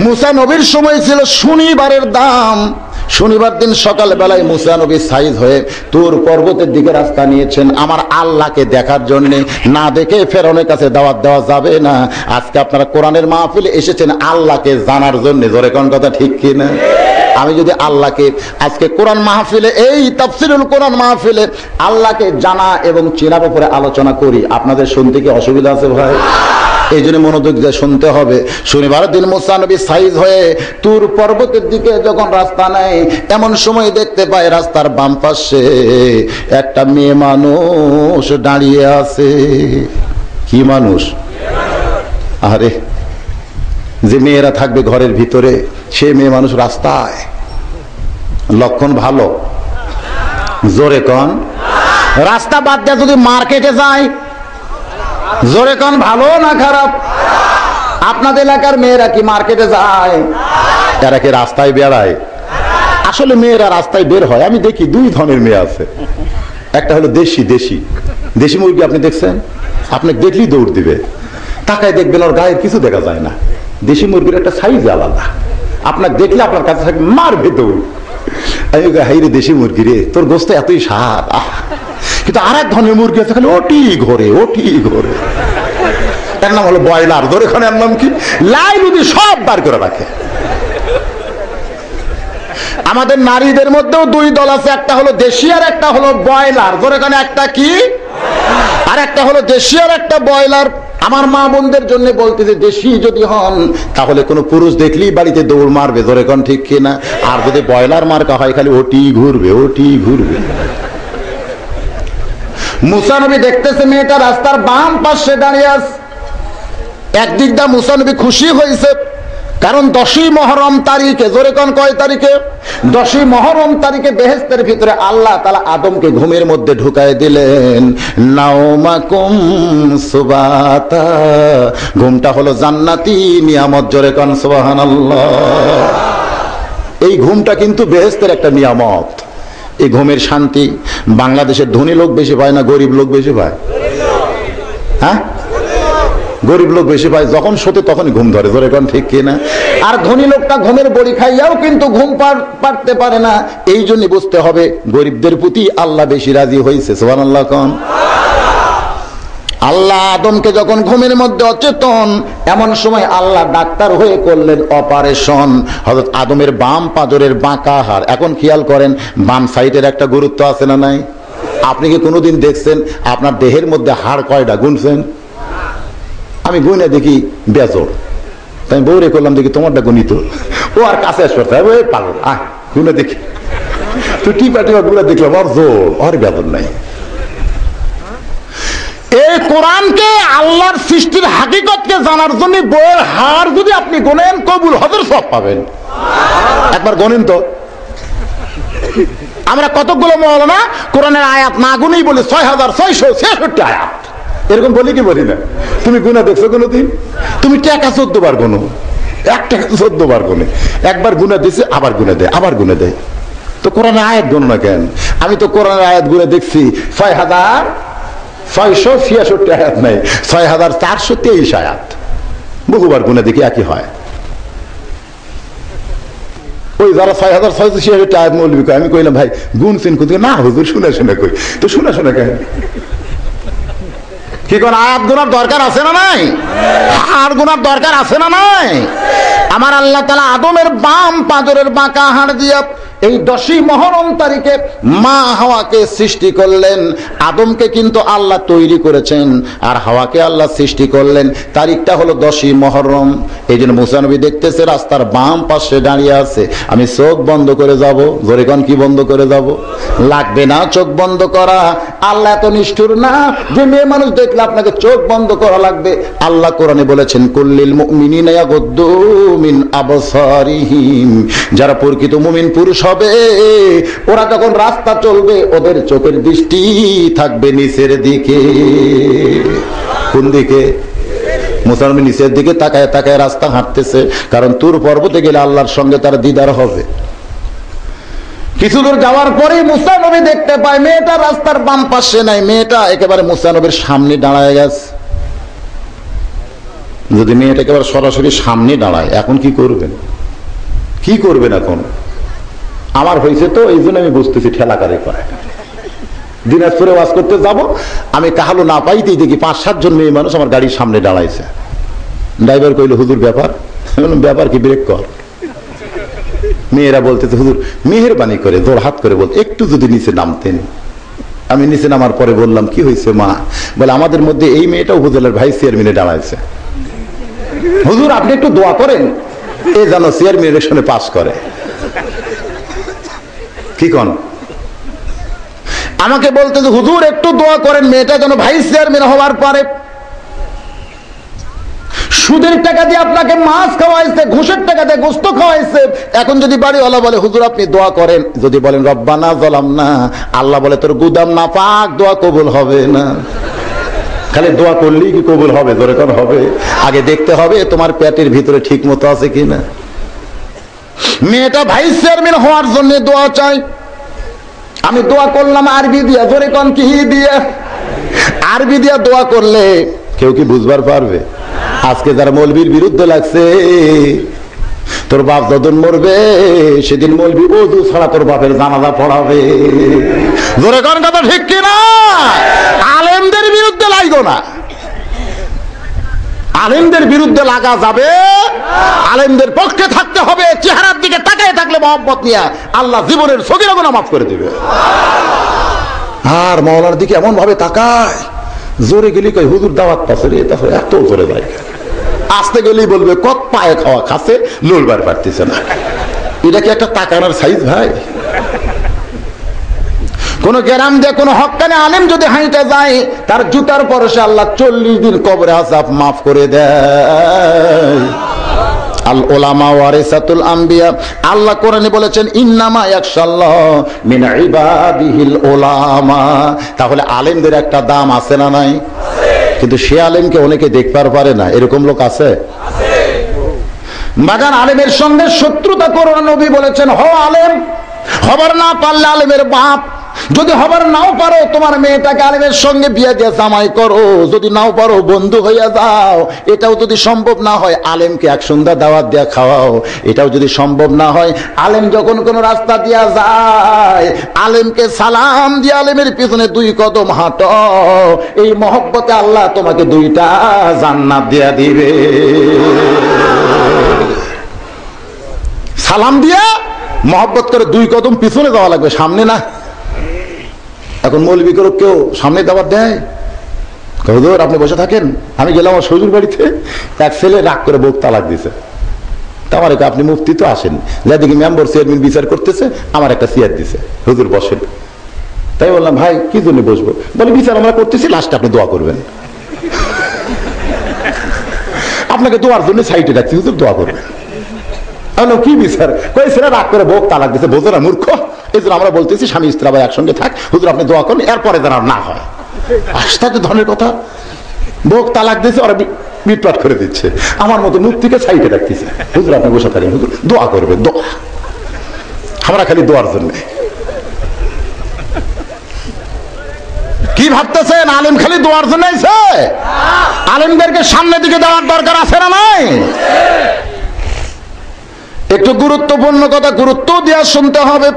মুসা নবীর সময় ছিল শনিবারের দাম। শনিবার দিন সকাল বেলায় মুসা নবী সাইজ হয়ে তুর পর্বতের দিকে রাস্তা নিয়েছেন আমার আল্লাহকে দেখার জন্য। না দেখে ফেরাউনের কাছে দাওয়াত দেওয়া যাবে না। আজকে আপনারা কোরআনের মাহফিলে এসেছেন আল্লাহকে জানার জন্য। জোরে কোন কথা ঠিক কি না? আমি যদি আল্লাহকে আজকে কোরআন মাহফিলে, এই তাফসীরুল কোরআন মাহফিলে আল্লাহকে জানা এবং চেনার উপরে আলোচনা করি, আপনাদের শুনতে কি অসুবিধা আছে ভাই? এই জন্য মনোযোগ দিয়ে শুনতে হবে। শনিবার দিন মুসা নবী সাইজ হয়ে তুর পর্বতের দিকে যখন রাস্তা নেয়, এমন সময় দেখতে পায় রাস্তার বাম পাশে একটা মেয়ে মানুষ দাঁড়িয়ে আছে। কি মানুষ? আরে যে মেয়েরা থাকবে ঘরের ভিতরে, সে মেয়ে মানুষ রাস্তায়। লক্ষণ ভালো? জোরে কন। রাস্তা বাদ দিয়ে যদি মার্কেটে যায়, জোরে কন ভালো না খারাপ? আপনাদের এলাকার মেয়েরা কি মার্কেটে যায়? এরা কি রাস্তায় বেড়ায়? আসলে মেয়েরা রাস্তায় বের হয়। আমি দেখি 2 ধরনের মেয়ে আছে। একটা হলো দেশি দেশি দেশি মুরগি। আপনি দেখছেন? আপনি দেখলেই দৌড় দিবে। তাকায় দেখবেন ওর গায়ের কিছু দেখা যায় না। দেশি মুরগির একটা সাইজ আলাদা, আপনার দেখলে আপনার কাছে থাকবে মারবে দৌড়। হাই রে দেশি মুরগি রে, তোর গোস্ত এতই স্বাদ। কিন্তু আর এক ধরনের মুরগি আছে, খালি ওটি ঘরে ওটি ঘরে। এর নাম হলো ব্রয়লার। ধরে এখানে এর নাম কি? লাই যদি সব বার করে রাখে। আমাদের নারীদের মধ্যেও 2 দল আছে, একটা হলো দেশি আর একটা হলো ব্রয়লার। ধরে এখানে একটা কি আর একটা হলো দেশি আর একটা ব্রয়লার। আমার মা বোনদের জন্য বলতে যে দেশি যদি হন তাহলে কোনো পুরুষ দেখলেই বাড়িতে দৌড় মারবে। ধরে কোন ঠিক কিনা? আর যদি ব্রয়লার মার্কা হয় খালি ওটি ঘুরবে ওটি ঘুরবে। মুসা নবী দেখতেছে মেয়েটা রাস্তার বাম পাশে দাঁড়িয়ে আছে। একদিক দা মুসা নবী খুশি হয়েছে, কারণ 10ই মুহররম তারিখে, জোরে কোন কয় তারিখে? 10ই মুহররম তারিখে বেহেশতের ভিতরে আল্লাহ তাআলা আদমকে ঘুমের মধ্যে ঢুকায় দিলেন। নাওমাকুম সুবাতা, ঘুমটা হলো জান্নাতি নিয়ামত। জোরে কোন সুবহানাল্লাহ। এই ঘুমটা কিন্তু বেহেশতের একটা নিয়ামত। এই ঘুমের শান্তি বাংলাদেশের ধনী লোক বেশি পায় না গরিব লোক বেশি পায়? হ্যাঁ, গরিব লোক বেশি পায়। যখন শোতে তখনই ঘুম ধরে। ধরে কোন ঠিক কিনা? আর ধনী লোকটা ঘুমের বড়ি খাইয়াও কিন্তু ঘুম পারতে পারে না। এই জন্য বুঝতে হবে গরিবদের প্রতি আল্লাহ বেশি রাজি হয়েছে। সুবহানাল্লাহ কোন। আল্লাহ আদমকে যখন ঘুমের মধ্যে অচেতন, এমন সময় আল্লাহ ডাক্তার হয়ে করলেন অপারেশন। হযরত আদমের বাম পাজরের বাঁকা হাড়। এখন খেয়াল করেন, বাম সাইডের একটা গুরুত্ব আছে না নাই? আপনি কি কোনোদিন দেখছেন আপনার দেহের মধ্যে হাড় কয়টা? গুনছেন? আমি গুনে দেখি বেজোড়। তাই বউরে করলাম, দেখি তোমারটা গণিত। ও আর কাছে আসবে পাগল, আহ গুনে দেখি। তো টিপা টিপা গুলো দেখলাম ওর জোর, ওর বেজোড় নাই। এই কোরআনকে, আল্লাহর সৃষ্টির হাকিকতকে জানার জন্য বইয়ের হাড় যদি আপনি গোনেন, কবুল হজের সব পাবেন। একবার গোনেন তো। আমরা কতগুলো মৌলানা কোরআনের আয়াত না গুনেই বলি 6666 আয়াত, এরকম বলি কি বলি না? তুমি গুনা দেখছো কোনোদিন? তুমি টাকা 14 বার গুনো, 1 টাকা 14 বার গুনে, একবার গুনা দিছে আবার গুনা দেয়, আবার গুনা দেয়। তো কোরআনের আয়াত গুনো না কেন? আমি তো কোরআনের আয়াত গুনে দেখছি 6666 আয়াত নাই, 6423 আয়াত। বহুবার গুনে দেখি একই হয়। ওই যারা 6666 আয়াত মৌলবী কয়, আমি কইলাম ভাই গুনছেন কোথায়? না হুজুর শুনে শুনে কই। তো শুনে শুনে কেন? কি কোন আয়াত গুনার দরকার আছে না নাই? আর গুনার দরকার আছে না নাই? আমার আল্লাহ তাআলা আদমের বাম পাঁজরের বাঁকা হাড় দিয়া এই 10ই মুহররম তারিখে মা হাওয়াকে সৃষ্টি করলেন। আদমকে কিন্তু আল্লাহ তৈরি করেছেন, আর হাওয়াকে আল্লাহ সৃষ্টি করলেন। তারিখটা হলো 10ই মুহররম। এই জন্য মুসা নবী দেখতেছে রাস্তার বাম পাশে দাঁড়িয়ে আছে, আমি চোখ বন্ধ করে যাব। জোরে কোন কি বন্ধ করে যাব? লাগবে না চোখ বন্ধ করা। আল্লাহ এত নিষ্ঠুর না যে মেয়ে মানুষ দেখলে আপনাকে চোখ বন্ধ করা লাগবে। আল্লাহ কোরআনে বলেছেন কুল্লিল মুমিনিনা ইয়াগুদ্দু মিন আবসারিহিম, যারা প্রকৃত মুমিন পুরুষ হবে ওরা যখন রাস্তা চলবে ওদের চোখের দৃষ্টি থাকবে নিচের দিকে। কোন দিকে? মুসলমান নিচের দিকে তাকায় তাকায় রাস্তা হাঁটতেছে, কারণ তুর পর্বতে গেলে আল্লাহর সঙ্গে তার দিদার হবে। কিছু দূর যাওয়ার পরে মুসা নবী দেখতে পায় মেয়েটা রাস্তার বাম পাশে নাই, মেয়েটা একেবারে মুসা নবীর সামনে দাঁড়ায় গেছে। যদি মেয়েটা একেবারে সরাসরি সামনে দাঁড়ায়, এখন কি করবেন? কি করবেন এখন? আমার হয়েছে তো এই জন্য আমি বুঝতেছি ঠেলাকারে করে। দিনাজপুরে ওয়াজ করতে যাব, আমি কাহালো না পাইতেই দেখি 5-7 জন মেয়ে মানুষ আমার গাড়ির সামনে দাঁড়াইছে। ড্রাইভার কইল হুজুর ব্যাপার? ব্যাপার কি? ব্রেক কর। মেয়েরা বলতেছে হুজুর মেহেরবানি করে জোর হাত করে বলতে একটু যদি নিচে নামতেন। আমি নিচে নামার পরে বললাম কি হয়েছে মা? বলে আমাদের মধ্যে এই মেয়েটা উপজেলার ভাইস চেয়ারম্যানে দাঁড়াইছে, হুজুর আপনি একটু দোয়া করেন এ যেন চেয়ারম্যান ইলেকশনে পাস করে। কি কোন? আমাকে বলতে যে হুজুর একটু দোয়া করেন মেয়েটা যেন ভাইস চেয়ারম্যান হওয়ার পরে। সুদের টাকা দিয়ে আপনাকে মাছ খাওয়াইছে, ঘুষের টাকা দিয়ে গোস্ত খাওয়াইছে। এখন যদি বাড়িওয়ালা বলে হুজুর আপনি দোয়া করেন, যদি বলেন রব্বানা যালামনা, আল্লাহ বলে তোর গুদাম না পাক, দোয়া কবুল হবে না। খালি দোয়া করলেই কি কবুল হবে? জোরে কোন হবে? আগে দেখতে হবে তোমার পেটের ভিতরে ঠিক মতো আছে কিনা। মেয়েটা ভাইস চেয়ারম্যান হওয়ার জন্য দোয়া চাই। আমি দোয়া করলাম আরবি দিয়া। জোরে কোন কি দিয়া? আরবি দিয়া দোয়া করলে কেউ কি বুঝবার পারবে? আজকে যারা মৌলবীর বিরুদ্ধে লাগছে, তোর বাপ যখন মরবে সেদিন মৌলবী ওযু ছাড়া তোর বাপের জানাজা পড়াবে। জোরে কোন কথা ঠিক কিনা? আলেমদের বিরুদ্ধে লাগো না। আলেমদের বিরুদ্ধে লাগা যাবে, আলেমদের পক্ষে থাকতে হবে। চেহারার দিকে তাকায় থাকলে মহব্বত নিয়ে আল্লাহ জীবনের সগীরা গুনাহ মাফ করে দিবে। আর মাওলার দিকে এমন ভাবে তাকায়, জোরে গেলি কই হুজুর দাওয়াত পাচ্ছে রে, তাহলে এত জোরে যায়। আসতে গেলেই বলবে কত পায়ে খাওয়া খাচ্ছে, লড়বার পারতেছে না। এটা কি একটা তাকানোর সাইজ ভাই? কোন গ্রাম দিয়ে কোন হক্কানে আলেম যদি হাইটা যায়, তার জুতার পরশে আল্লাহ 40 দিন কবরে আযাব মাফ করে দেয়। আল উলামা ওয়ারিসাতুল আম্বিয়া। আল্লাহ কোরআনে বলেছেন ইন্নামা ইয়াখশাল্লাহ মিন ইবাদিহিল উলামা। তাহলে আলেমদের একটা দাম আছে না নাই? কিন্তু সে আলেমকে অনেকে দেখবার পারে না, এরকম লোক আছে? বাগান আলেমের সঙ্গে শত্রুতা করো না। নবী বলেছেন হ আলেম, হবার না পারলে আলেমের বাপ। যদি হবার নাও পারো তোমার মেয়েটাকে আলেমের সঙ্গে বিয়ে দিয়ে জামাই করো। যদি নাও পারো বন্ধু হইয়া যাও। এটাও যদি সম্ভব না হয় আলেমকে এক সন্ধ্যা দাওয়াত দিয়া খাওয়াও। এটাও যদি সম্ভব না হয় আলেম যখন কোন রাস্তা দিয়া যায় আলেমকে সালাম দিয়ে আলেমের পিছনে 2 কদম হাঁটো। এই মহব্বতে আল্লাহ তোমাকে 2টা জান্নাত দিয়া দিবে। সালাম দিয়া মহব্বত করে 2 কদম পিছনে যাওয়া লাগবে, সামনে না। এখন মৌলবী করে কেউ সামনে দাওয়াত দেয়, হুজুর আপনি বসে থাকেন। আমি গেলাম আমার শ্বশুর বাড়িতে, এক ছেলে রাগ করে বউ তালাক দিছে। আমার আপনি মুফতি তো আসেন, যেদিকে মেম্বার চেয়ারম্যান বিচার করতেছে আমার একটা চেয়ার দিছে, হুজুর বসেন। তাই বললাম ভাই কি জন্য বসবো? বলে বিচার আমরা করতেছি, লাস্টে আপনি দোয়া করবেন। আপনাকে দোয়ার জন্য সাইটে রাখছি, হুজুর দোয়া করবেন। কি বিচার? কই ছেলে রাগ করে বউ তালাক দিছে, বোঝো না মূর্খ? এই জন্য আমরা বলতেছি স্বামী স্ত্রী আবার একসঙ্গে থাক, হুজুর আপনি দোয়া করুন, এরপরে যেন না হয়। আস্তাতে ধরনের কথা, বউ তালাক দিয়েছে, ওরা মিটপাট করে দিচ্ছে, আমার মতো মুখ থেকে সাইডে রাখতেছে, হুজুর আপনি বসে থাকেন, হুজুর দোয়া করবে, দোয়া, আমরা খালি দোয়ার জন্য। কি ভাবতেছেন আলেম খালি দোয়ার জন্য আইছে? আলেমদেরকে সামনের দিকে দেওয়ার দরকার আছে না নাই? একটু গুরুত্বপূর্ণ কথা গুরুত্ব দিয়ে শুনতে হবে।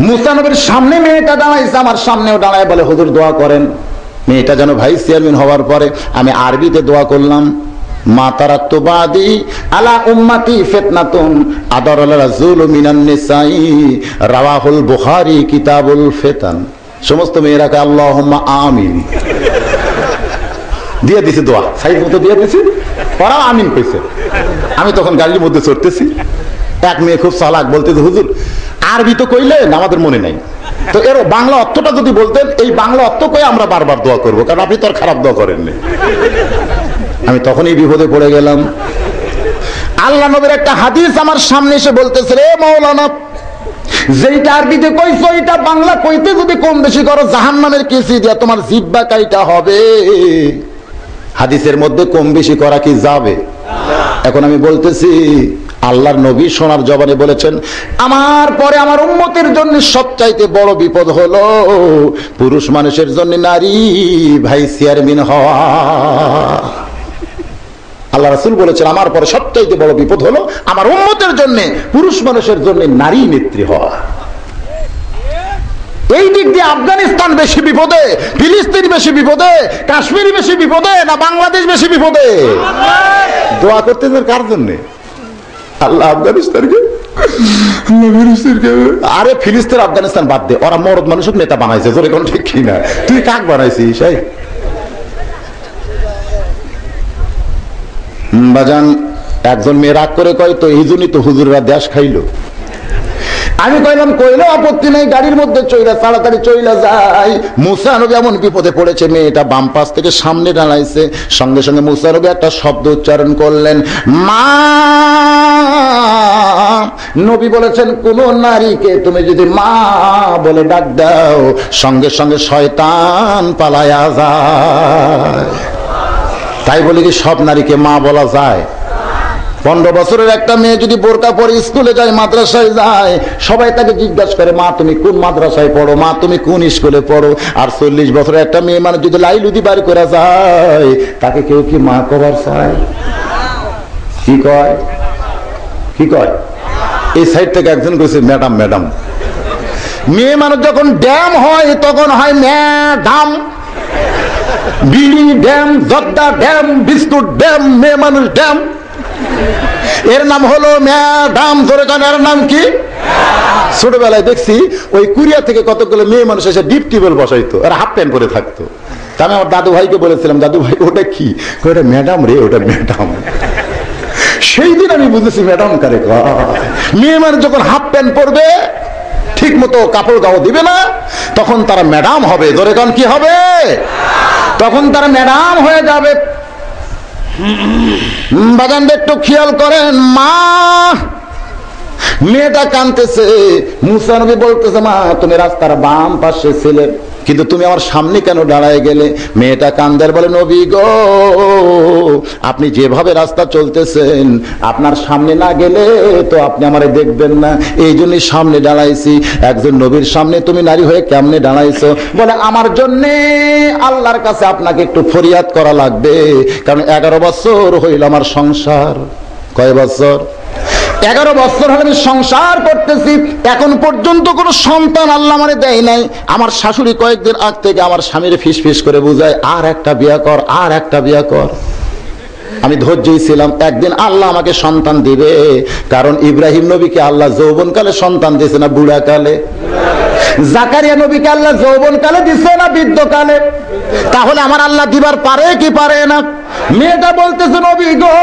মুসা নবীর সামনে মেয়েটা দাঁড়াইছে, আমার সামনেও দাঁড়ায়, বলে হুজুর দোয়া করেন। মেয়েটা যেন ভাইস চেয়ারম্যান হওয়ার পরে আমি আরবিতে দোয়া করলাম, মা তারাক্তু বাদি আলা উম্মতি ফিতনাতুন আদারাল রাজুল মিনান নিসাই, রাওয়াহুল বুখারী কিতাবুল ফিতান। সমস্ত মেয়েরাকে আল্লাহুম্মা আমিন দিয়ে দিছি, দোয়া সাইজ মতো দিয়ে দিছি, ওরাও আমিন কইছে। আমি তখন গাড়ির মধ্যে চড়তেছি, এক মেয়ে খুব চালাক, বলতেছে হুজুর আরবি তো কইলেন আমাদের মনে নাই, তো এর বাংলা অর্থটা যদি বলতেন, এই বাংলা অর্থ কয়ে আমরা বারবার দোয়া করবো, কারণ আপনি তো আর খারাপ দোয়া করেননি। আমি তখনই বিপদে পড়ে গেলাম। আল্লাহ নবীর একটা হাদিস আমার সামনে এসে বলতেছে, রে মাওলানা যেইটা আরবিতে কইছো এটা বাংলা কইতে যদি কম বেশি করো জাহান্নামের কেসি দিয়া তোমার জিহ্বা কাইটা হবে। হাদিসের মধ্যে কম বেশি করা কি যাবে? এখন আমি বলতেছি আল্লাহর নবী সোনার জবানে বলেছেন, আমার পরে আমার উম্মতের জন্য সবচাইতে বড় বিপদ হলো পুরুষ মানুষের জন্য নারী ভাইস চেয়ারম্যান হওয়া। আল্লাহ রাসূল বলেছেন আমার পরে সবচাইতে বড় বিপদ হলো আমার উম্মতের জন্য পুরুষ মানুষের জন্য নারী নেত্রী হওয়া। এই দিক দিয়ে আফগানিস্তান বেশি বিপদে, ফিলিস্তিন বেশি বিপদে, কাশ্মীর বেশি বিপদে, না বাংলাদেশ বেশি বিপদে? দোয়া করতেছেন কার জন্য? আল্লাহ আফগানিস্তানকে, আরে ফিলিস্তিন আফগানিস্তান বাদ দে, ওরা মরদ মানুষের নেতা বানাইছে, জোরে কোন ঠিক কিনা? তুই কাক বানাইছিস? বাজান একজন মেয়ে রাগ করে কয়, তো এই জন্যই তো হুজুররা দেশ খাইলো। আমি কইলাম কইলো আপত্তি নাই, গাড়ির মধ্যে চইলা তাড়াতাড়ি চইলা যাই। মুসা নবী এমন বিপদে পড়েছে, মেয়েটা বাম পাশ থেকে সামনে দাঁড়াইছে, সঙ্গে সঙ্গে মুসা নবী একটা শব্দ উচ্চারণ করলেন, মা। নবী বলেছেন কোন নারীকে তুমি যদি মা বলে ডাক দাও সঙ্গে সঙ্গে শয়তান পালায়া যায়। তাই বলে কি সব নারীকে মা বলা যায়? 15 বছরের একটা মেয়ে যদি বোরকা পরে স্কুলে যায়, মাদ্রাসায় যায়, সবাই তাকে জিজ্ঞাসা করে মা তুমি কোন মাদ্রাসায় পড়ো, মা তুমি কোন স্কুলে পড়ো। আর 40 বছরের একটা মেয়ে মানে যদি লাইলুদি বার করে যায়, তাকে কেউ কি মা কবার চায়? কি কয়? কি কয়? এই সাইড থেকে একজন কইছে ম্যাডাম ম্যাডাম। মেয়ে মানুষ যখন ড্যাম হয় তখন হয় ম্যাডাম। বিড়ি ড্যাম, জর্দা ড্যাম, বিস্কুট ড্যাম, মেয়ে মানুষ ড্যাম, এর নাম হলো ম্যাডাম। ধরে যান, এর নাম কি? ছোটবেলায় দেখছি ওই কুরিয়া থেকে কতগুলো মেয়ে মানুষ এসে ডিপ টিউবওয়েল বসাইতো, আর হাফ প্যান্ট পরে থাকতো। তা আমি আমার দাদু ভাইকে বলেছিলাম, দাদু ভাই ওটা কি? ওটা ম্যাডাম রে, ওটা ম্যাডাম। সেই দিন আমি বুঝেছি ম্যাডাম কারে কয়। মেয়ে মানুষ যখন হাফ প্যান্ট পরবে, ঠিক মতো কাপড় গাও দিবে না, তখন তারা ম্যাডাম হবে। ধরে কান কি হবে? তখন তারা ম্যাডাম হয়ে যাবে। বাগানটা একটু খেয়াল করেন, মা। মেয়েটা কাঁদতেছে, মুসা নবী বলতেছে মা তুমি রাস্তার বাম পাশে ছিলে, কিন্তু তুমি আমার সামনে কেন দাঁড়ায় গেলে? মেয়েটা কান্দার বলে নবী গো, আপনি যেভাবে রাস্তা চলতেছেন আপনার সামনে না গেলে তো আপনি আমারে দেখবেন না, এই জন্যই সামনে দাঁড়াইছি। একজন নবীর সামনে তুমি নারী হয়ে কেমনে দাঁড়াইছো? বলে আমার জন্যে আল্লাহর কাছে আপনাকে একটু ফরিয়াদ করা লাগবে, কারণ 11 বছর হইল আমার সংসার। কয় বছর? 11 বছর হলে আমি সংসার করতেছি, এখন পর্যন্ত কোনো সন্তান আল্লাহ আমারে দেয় নাই। আমার শাশুড়ি কয়েকদিন আগ থেকে আমার স্বামীর ফিস ফিস করে বুঝায়, আর একটা বিয়া কর, আর একটা বিয়া কর। আমি ধৈর্যই ছিলাম, একদিন আল্লাহ আমাকে সন্তান দিবে। কারণ ইব্রাহিম নবীকে আল্লাহ যৌবনকালে সন্তান দিয়েছে না বুড়াকালে? জাকারিয়া নবীকে আল্লাহ যৌবনকালে দিছে না বৃদ্ধকালে? তাহলে আমার আল্লাহ দিবার পারে কি পারে না? মেয়েটা বলতেছে নবী গো,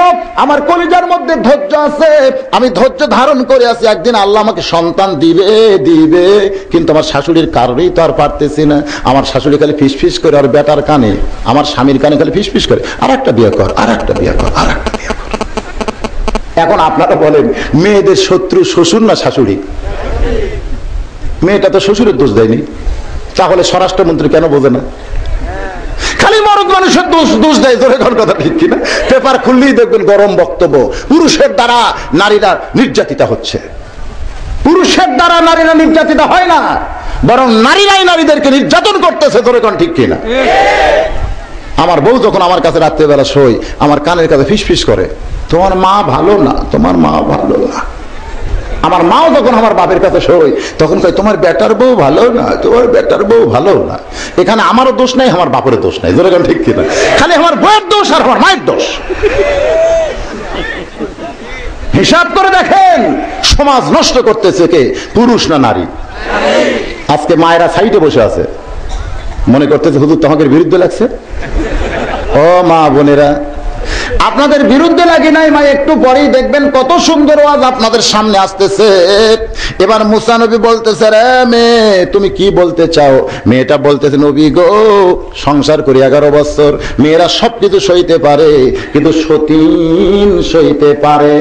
আমার কলিজার মধ্যে ধৈর্য আছে, আমি ধৈর্য ধারণ করে আছি, একদিন আল্লাহ আমাকে সন্তান দিবে দিবে, কিন্তু আমার শাশুড়ির কারণেই তো আর পারতেছি না। আমার শাশুড়ি খালি ফিস ফিস করে, আর বেটার কানে, আমার স্বামীর কানে খালি ফিস ফিস করে, আর একটা বিয়ে কর, আর একটা বিয়ে কর, আর একটা বিয়ে কর। এখন আপনারা বলেন মেয়েদের শত্রু শ্বশুর না শাশুড়ি? মেয়েটা তো শ্বশুরের দোষ দেয়নি, তাহলে স্বরাষ্ট্রমন্ত্রী কেন বোঝে না? খালি মরদ মানুষের দোষ দেয়। জোরে কথা ঠিক কিনা? পেপার খুললেই দেখবেন গরম বক্তব্য, পুরুষের দ্বারা নারীরা নির্যাতিতা হচ্ছে। পুরুষের দ্বারা নারীরা নির্যাতিত হয় না, বরং নারীরাই নারীদেরকে নির্যাতন করতেছে। জোরে ঠিক কিনা? আমার বউ যখন আমার কাছে রাত্রেবেলা শোয়, আমার কানের কাছে ফিসফিস করে, তোমার মা ভালো না, তোমার মা ভালো না। আমার মাও যখন আমার বাপের কাছে শোয়, তখন কয় তোমার বেটার বউ ভালো না, তোমার বেটার বউ ভালো না। এখানে আমারও দোষ নাই, আমার বাপের দোষ নাই। জোরে ঠিক কিনা? খালি আমার বউয়ের দোষ আর আমার মায়ের দোষ। হিসাব করে দেখেন, সমাজ নষ্ট করতেছে কে? পুরুষ না নারী? আজকে মায়েরা সাইডে বসে আছে, মনে করতেছে হুজুর তোমাকে বিরুদ্ধে লাগছে। ও মা বোনেরা, আপনাদের বিরুদ্ধে লাগে নাই। মা একটু পরেই দেখবেন কত সুন্দর ওয়াজ আপনাদের সামনে আসতেছে। এবার মুসা নবী বলতেছে, রে মেয়ে তুমি কি বলতে চাও? মেয়েটা বলতেছে, নবী গো, সংসার করি 11 বছর, মেয়েরা সবকিছু সইতে পারে কিন্তু সতীন সইতে পারে।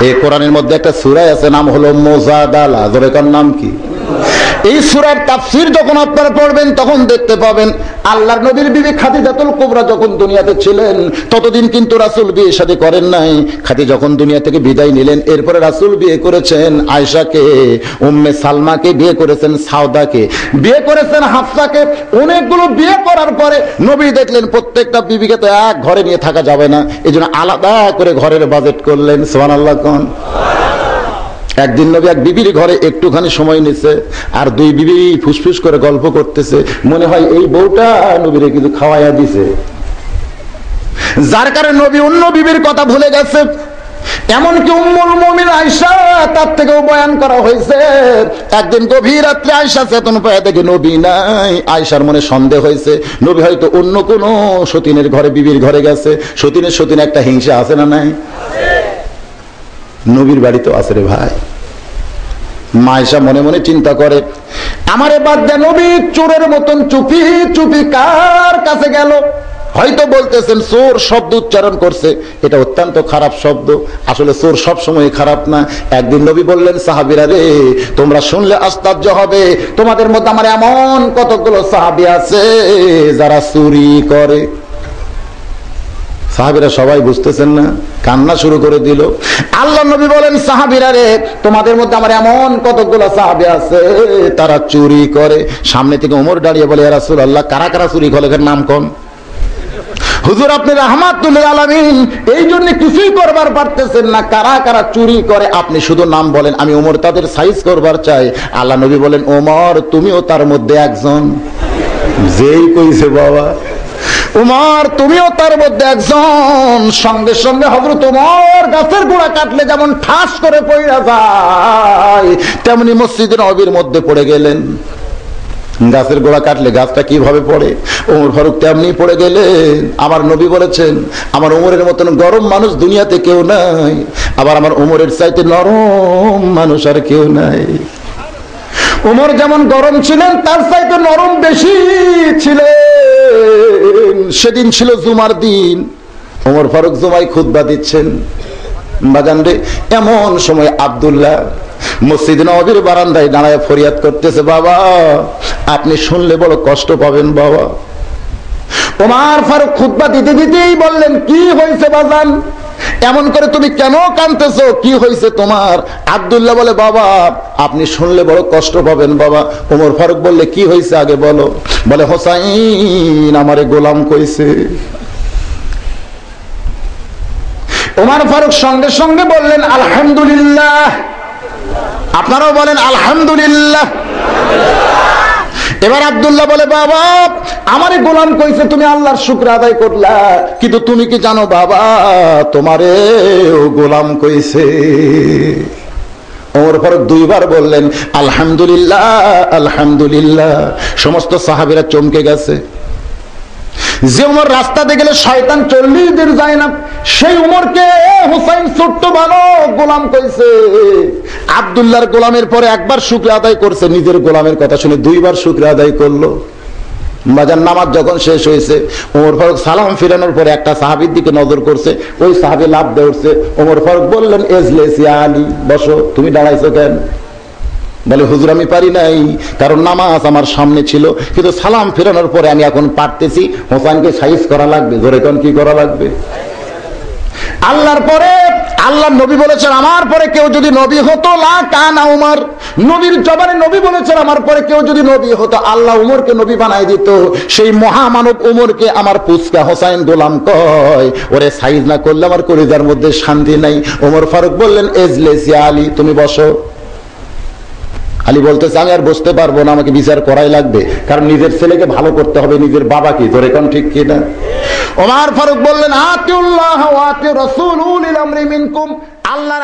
এই কোরআনের মধ্যে একটা সূরা আছে, নাম হলো মুজাদালা। জোরেকার নাম কি? এই সূরার তাফসীর যখন আপনারা পড়বেন তখন দেখতে পাবেন আল্লাহর নবীর বিবি খাদিজাতুল কুবরা যখন দুনিয়াতে ছিলেন ততদিন কিন্তু রাসূল বিয়ে শাদী করেন নাই। খাদিজা যখন দুনিয়া থেকে বিদায় নিলেন, এরপরে রাসূল বিয়ে করেছেন আয়েশাকে, উম্মে সালমাকে বিয়ে করেছেন, সাউদাকে বিয়ে করেছেন, হাফসাকে। অনেকগুলো বিয়ে করার পরে নবী দেখলেন প্রত্যেকটা বিবিকে তো এক ঘরে নিয়ে থাকা যাবে না, এজন্য আলাদা করে ঘরের বাজেট করলেন। সুবহানাল্লাহ কোন? একদিন নবী এক বিবির ঘরে একটুখানি সময় নিছে, আর দুই বিবি ফুসফুস করে গল্প করতেছে, মনে হয় এই বউটা নবীরে কিছু খাওয়াইয়া দিছে, যার কারণে নবী অন্য বিবির কথা ভুলে গেছে। এমনকি উম্মুল মুমিন আয়েশা, তার থেকেও বয়ান করা হয়েছে, একদিন গভীর রাত্রে আয়েশা চেতন পায় দেখে নবী নাই। আয়েশার মনে সন্দেহ হয়েছে, নবী হয়তো অন্য কোন সতীনের ঘরে, বিবির ঘরে গেছে। সতীন একটা হিংসা আছে না নাই? নবীর বাড়ি তো আছে রে ভাই। মায়েশা মনে মনে চিন্তা করে, আমারে বাদ দে, নবী চোরের মতন চুপি চুপি কার কাছে গেল? হয়তো বলতেছেন চোর শব্দ উচ্চারণ করছে, এটা অত্যন্ত খারাপ শব্দ। আসলে চোর সব সময় খারাপ না। একদিন নবী বললেন, সাহাবীরা রে, তোমরা শুনলে আশ্চর্য হবে, তোমাদের মধ্যে আমার এমন কতগুলো সাহাবী আছে যারা চুরি করে। সাহাবীরা সবাই বুঝতেছেন না, কান্না শুরু করে দিল। আল্লাহ নবী বলেন, সাহাবীরা রে, তোমাদের মধ্যে আমার এমন কতগুলো সাহাবী আছে তারা চুরি করে। সামনে থেকে ওমর দাঁড়িয়ে বলে, ইয়া রাসূলুল্লাহ, কারা কারা চুরি করে, নাম কোন? হুজুর আপনি রাহমাতুল লিল আলামিন, এই জন্য কিছুই করবার পারতেছেন না, কারা কারা চুরি করে আপনি শুধু নাম বলেন, আমি ওমর তাদের সাইজ করবার চাই। আল্লাহ নবী বলেন, ওমর তুমিও তার মধ্যে একজন। যেই কইছে বাবা উমর তুমিও তার মধ্যে একজন। সঙ্গে সঙ্গে হযরত ওমর গাছের গোড়া কাটলে যেমন ঠাস করে পড়ে যায়, তেমনি মসজিদের নববীর মধ্যে পড়ে গেলেন। গাছের গোড়া কাটলে গাছটা কিভাবে পড়ে, ওমর ফারুক তেমনি পড়ে গেলেন। আমার নবী বলেছেন, আমার ওমরের মতন গরম মানুষ দুনিয়াতে কেউ নাই, আবার আমার ওমরের চাইতে নরম মানুষ আর কেউ নাই। ওমর যেমন গরম ছিলেন, তার চাইতে নরম বেশি ছিলেন। সেদিন ছিল জুমার দিন, ওমর ফারুক জুমায় খুতবা দিচ্ছেন। বাজান রে, এমন সময় আব্দুল্লাহ মসজিদ নববীর বারান্দায় দাঁড়ায় ফরিয়াদ করতেছে, বাবা আপনি শুনলে বড় কষ্ট পাবেন বাবা। ওমর ফারুক খুতবা দিতে দিতেই বললেন, কি হয়েছে বাজান, এমন করে তুমি কেন কাঁদতেছো, কি হয়েছে তোমার? আব্দুল্লাহ বলে, বাবা আপনি শুনলে বড় কষ্ট পাবেন বাবা। ওমর ফারুক বললে, কি হয়েছে আগে বলো। বলে, হোসাইন আমারে গোলাম কইছে। ওমর ফারুক সঙ্গে সঙ্গে বললেন, আলহামদুলিল্লাহ। আপনারাও বলেন আলহামদুলিল্লাহ। এবার আব্দুল্লাহ বলে, বাবা আমারে গোলাম কইছে, তুমি আল্লাহর শুকর আদায় করলা, কিন্তু তুমি কি জানো বাবা তোমারে গোলাম কইছে। ওমর ফারুক দুইবার বললেন আলহামদুলিল্লাহ আলহামদুলিল্লাহ। সমস্ত সাহাবীরা চমকে গেছে। যে উমর রাস্তাতে গেলে শয়তান 40 দিন যায় না, সেই উমরকে হুসাইন ছোট্ট বালক গোলাম কইছে। আব্দুল্লাহর গোলামের পরে একবার শুকরিয়া আদায় করছে, নিজের গোলামের কথা শুনে দুইবার শুকরিয়া আদায় করলো। বাজার নামাজ যখন শেষ হয়েছে, ওমর ফারুক সালাম ফিরানোর পরে একটা সাহাবীর দিকে নজর করছে, ওই সাহাবী লাফ দিয়ে উঠছে। ওমর ফারুক বললেন, এজলিস ইয়া আলী, বসো। তুমি দাঁড়াইছো কেন? বলে হুজুর আমি পারি নাই, কারণ নামাজ আমার সামনে ছিল, কিন্তু সালাম ফেরানোর পরে আমি এখন পারতেছি। হোসেনকে সাইজ করা লাগবে, জোরে কোন কি করা লাগবে? আল্লাহর পরে আল্লাহ নবী বলেছেন আমার পরে কেউ যদি নবী হতো লা কানা উমর, নবীর জবানে নবী বলেছেন আমার পরে কেউ যদি নবী হতো আল্লাহ উমরকে নবী বানাই দিত। সেই মহামানব উমরকে আমার পুচকা হোসাইন গোলাম কয়, ওরে সাইজ না করলে আমার কলিজার মধ্যে শান্তি নাই। ওমর ফারুক বললেন এজলিস ইয়া আলী, তুমি বসো। আলী বলতেছে আমি আর বসতে পারবো না, আমাকে বিচার করাই লাগবে, কারণ নিজের ছেলেকে ভালো করতে হবে, নিজের বাবাকে। তোর এখন ঠিক কিনা? ওমর ফারুক বললেন আতিউল্লাহ ওয়া আতিউর রাসূল উলিল আমরি মিনকুম, আল্লাহর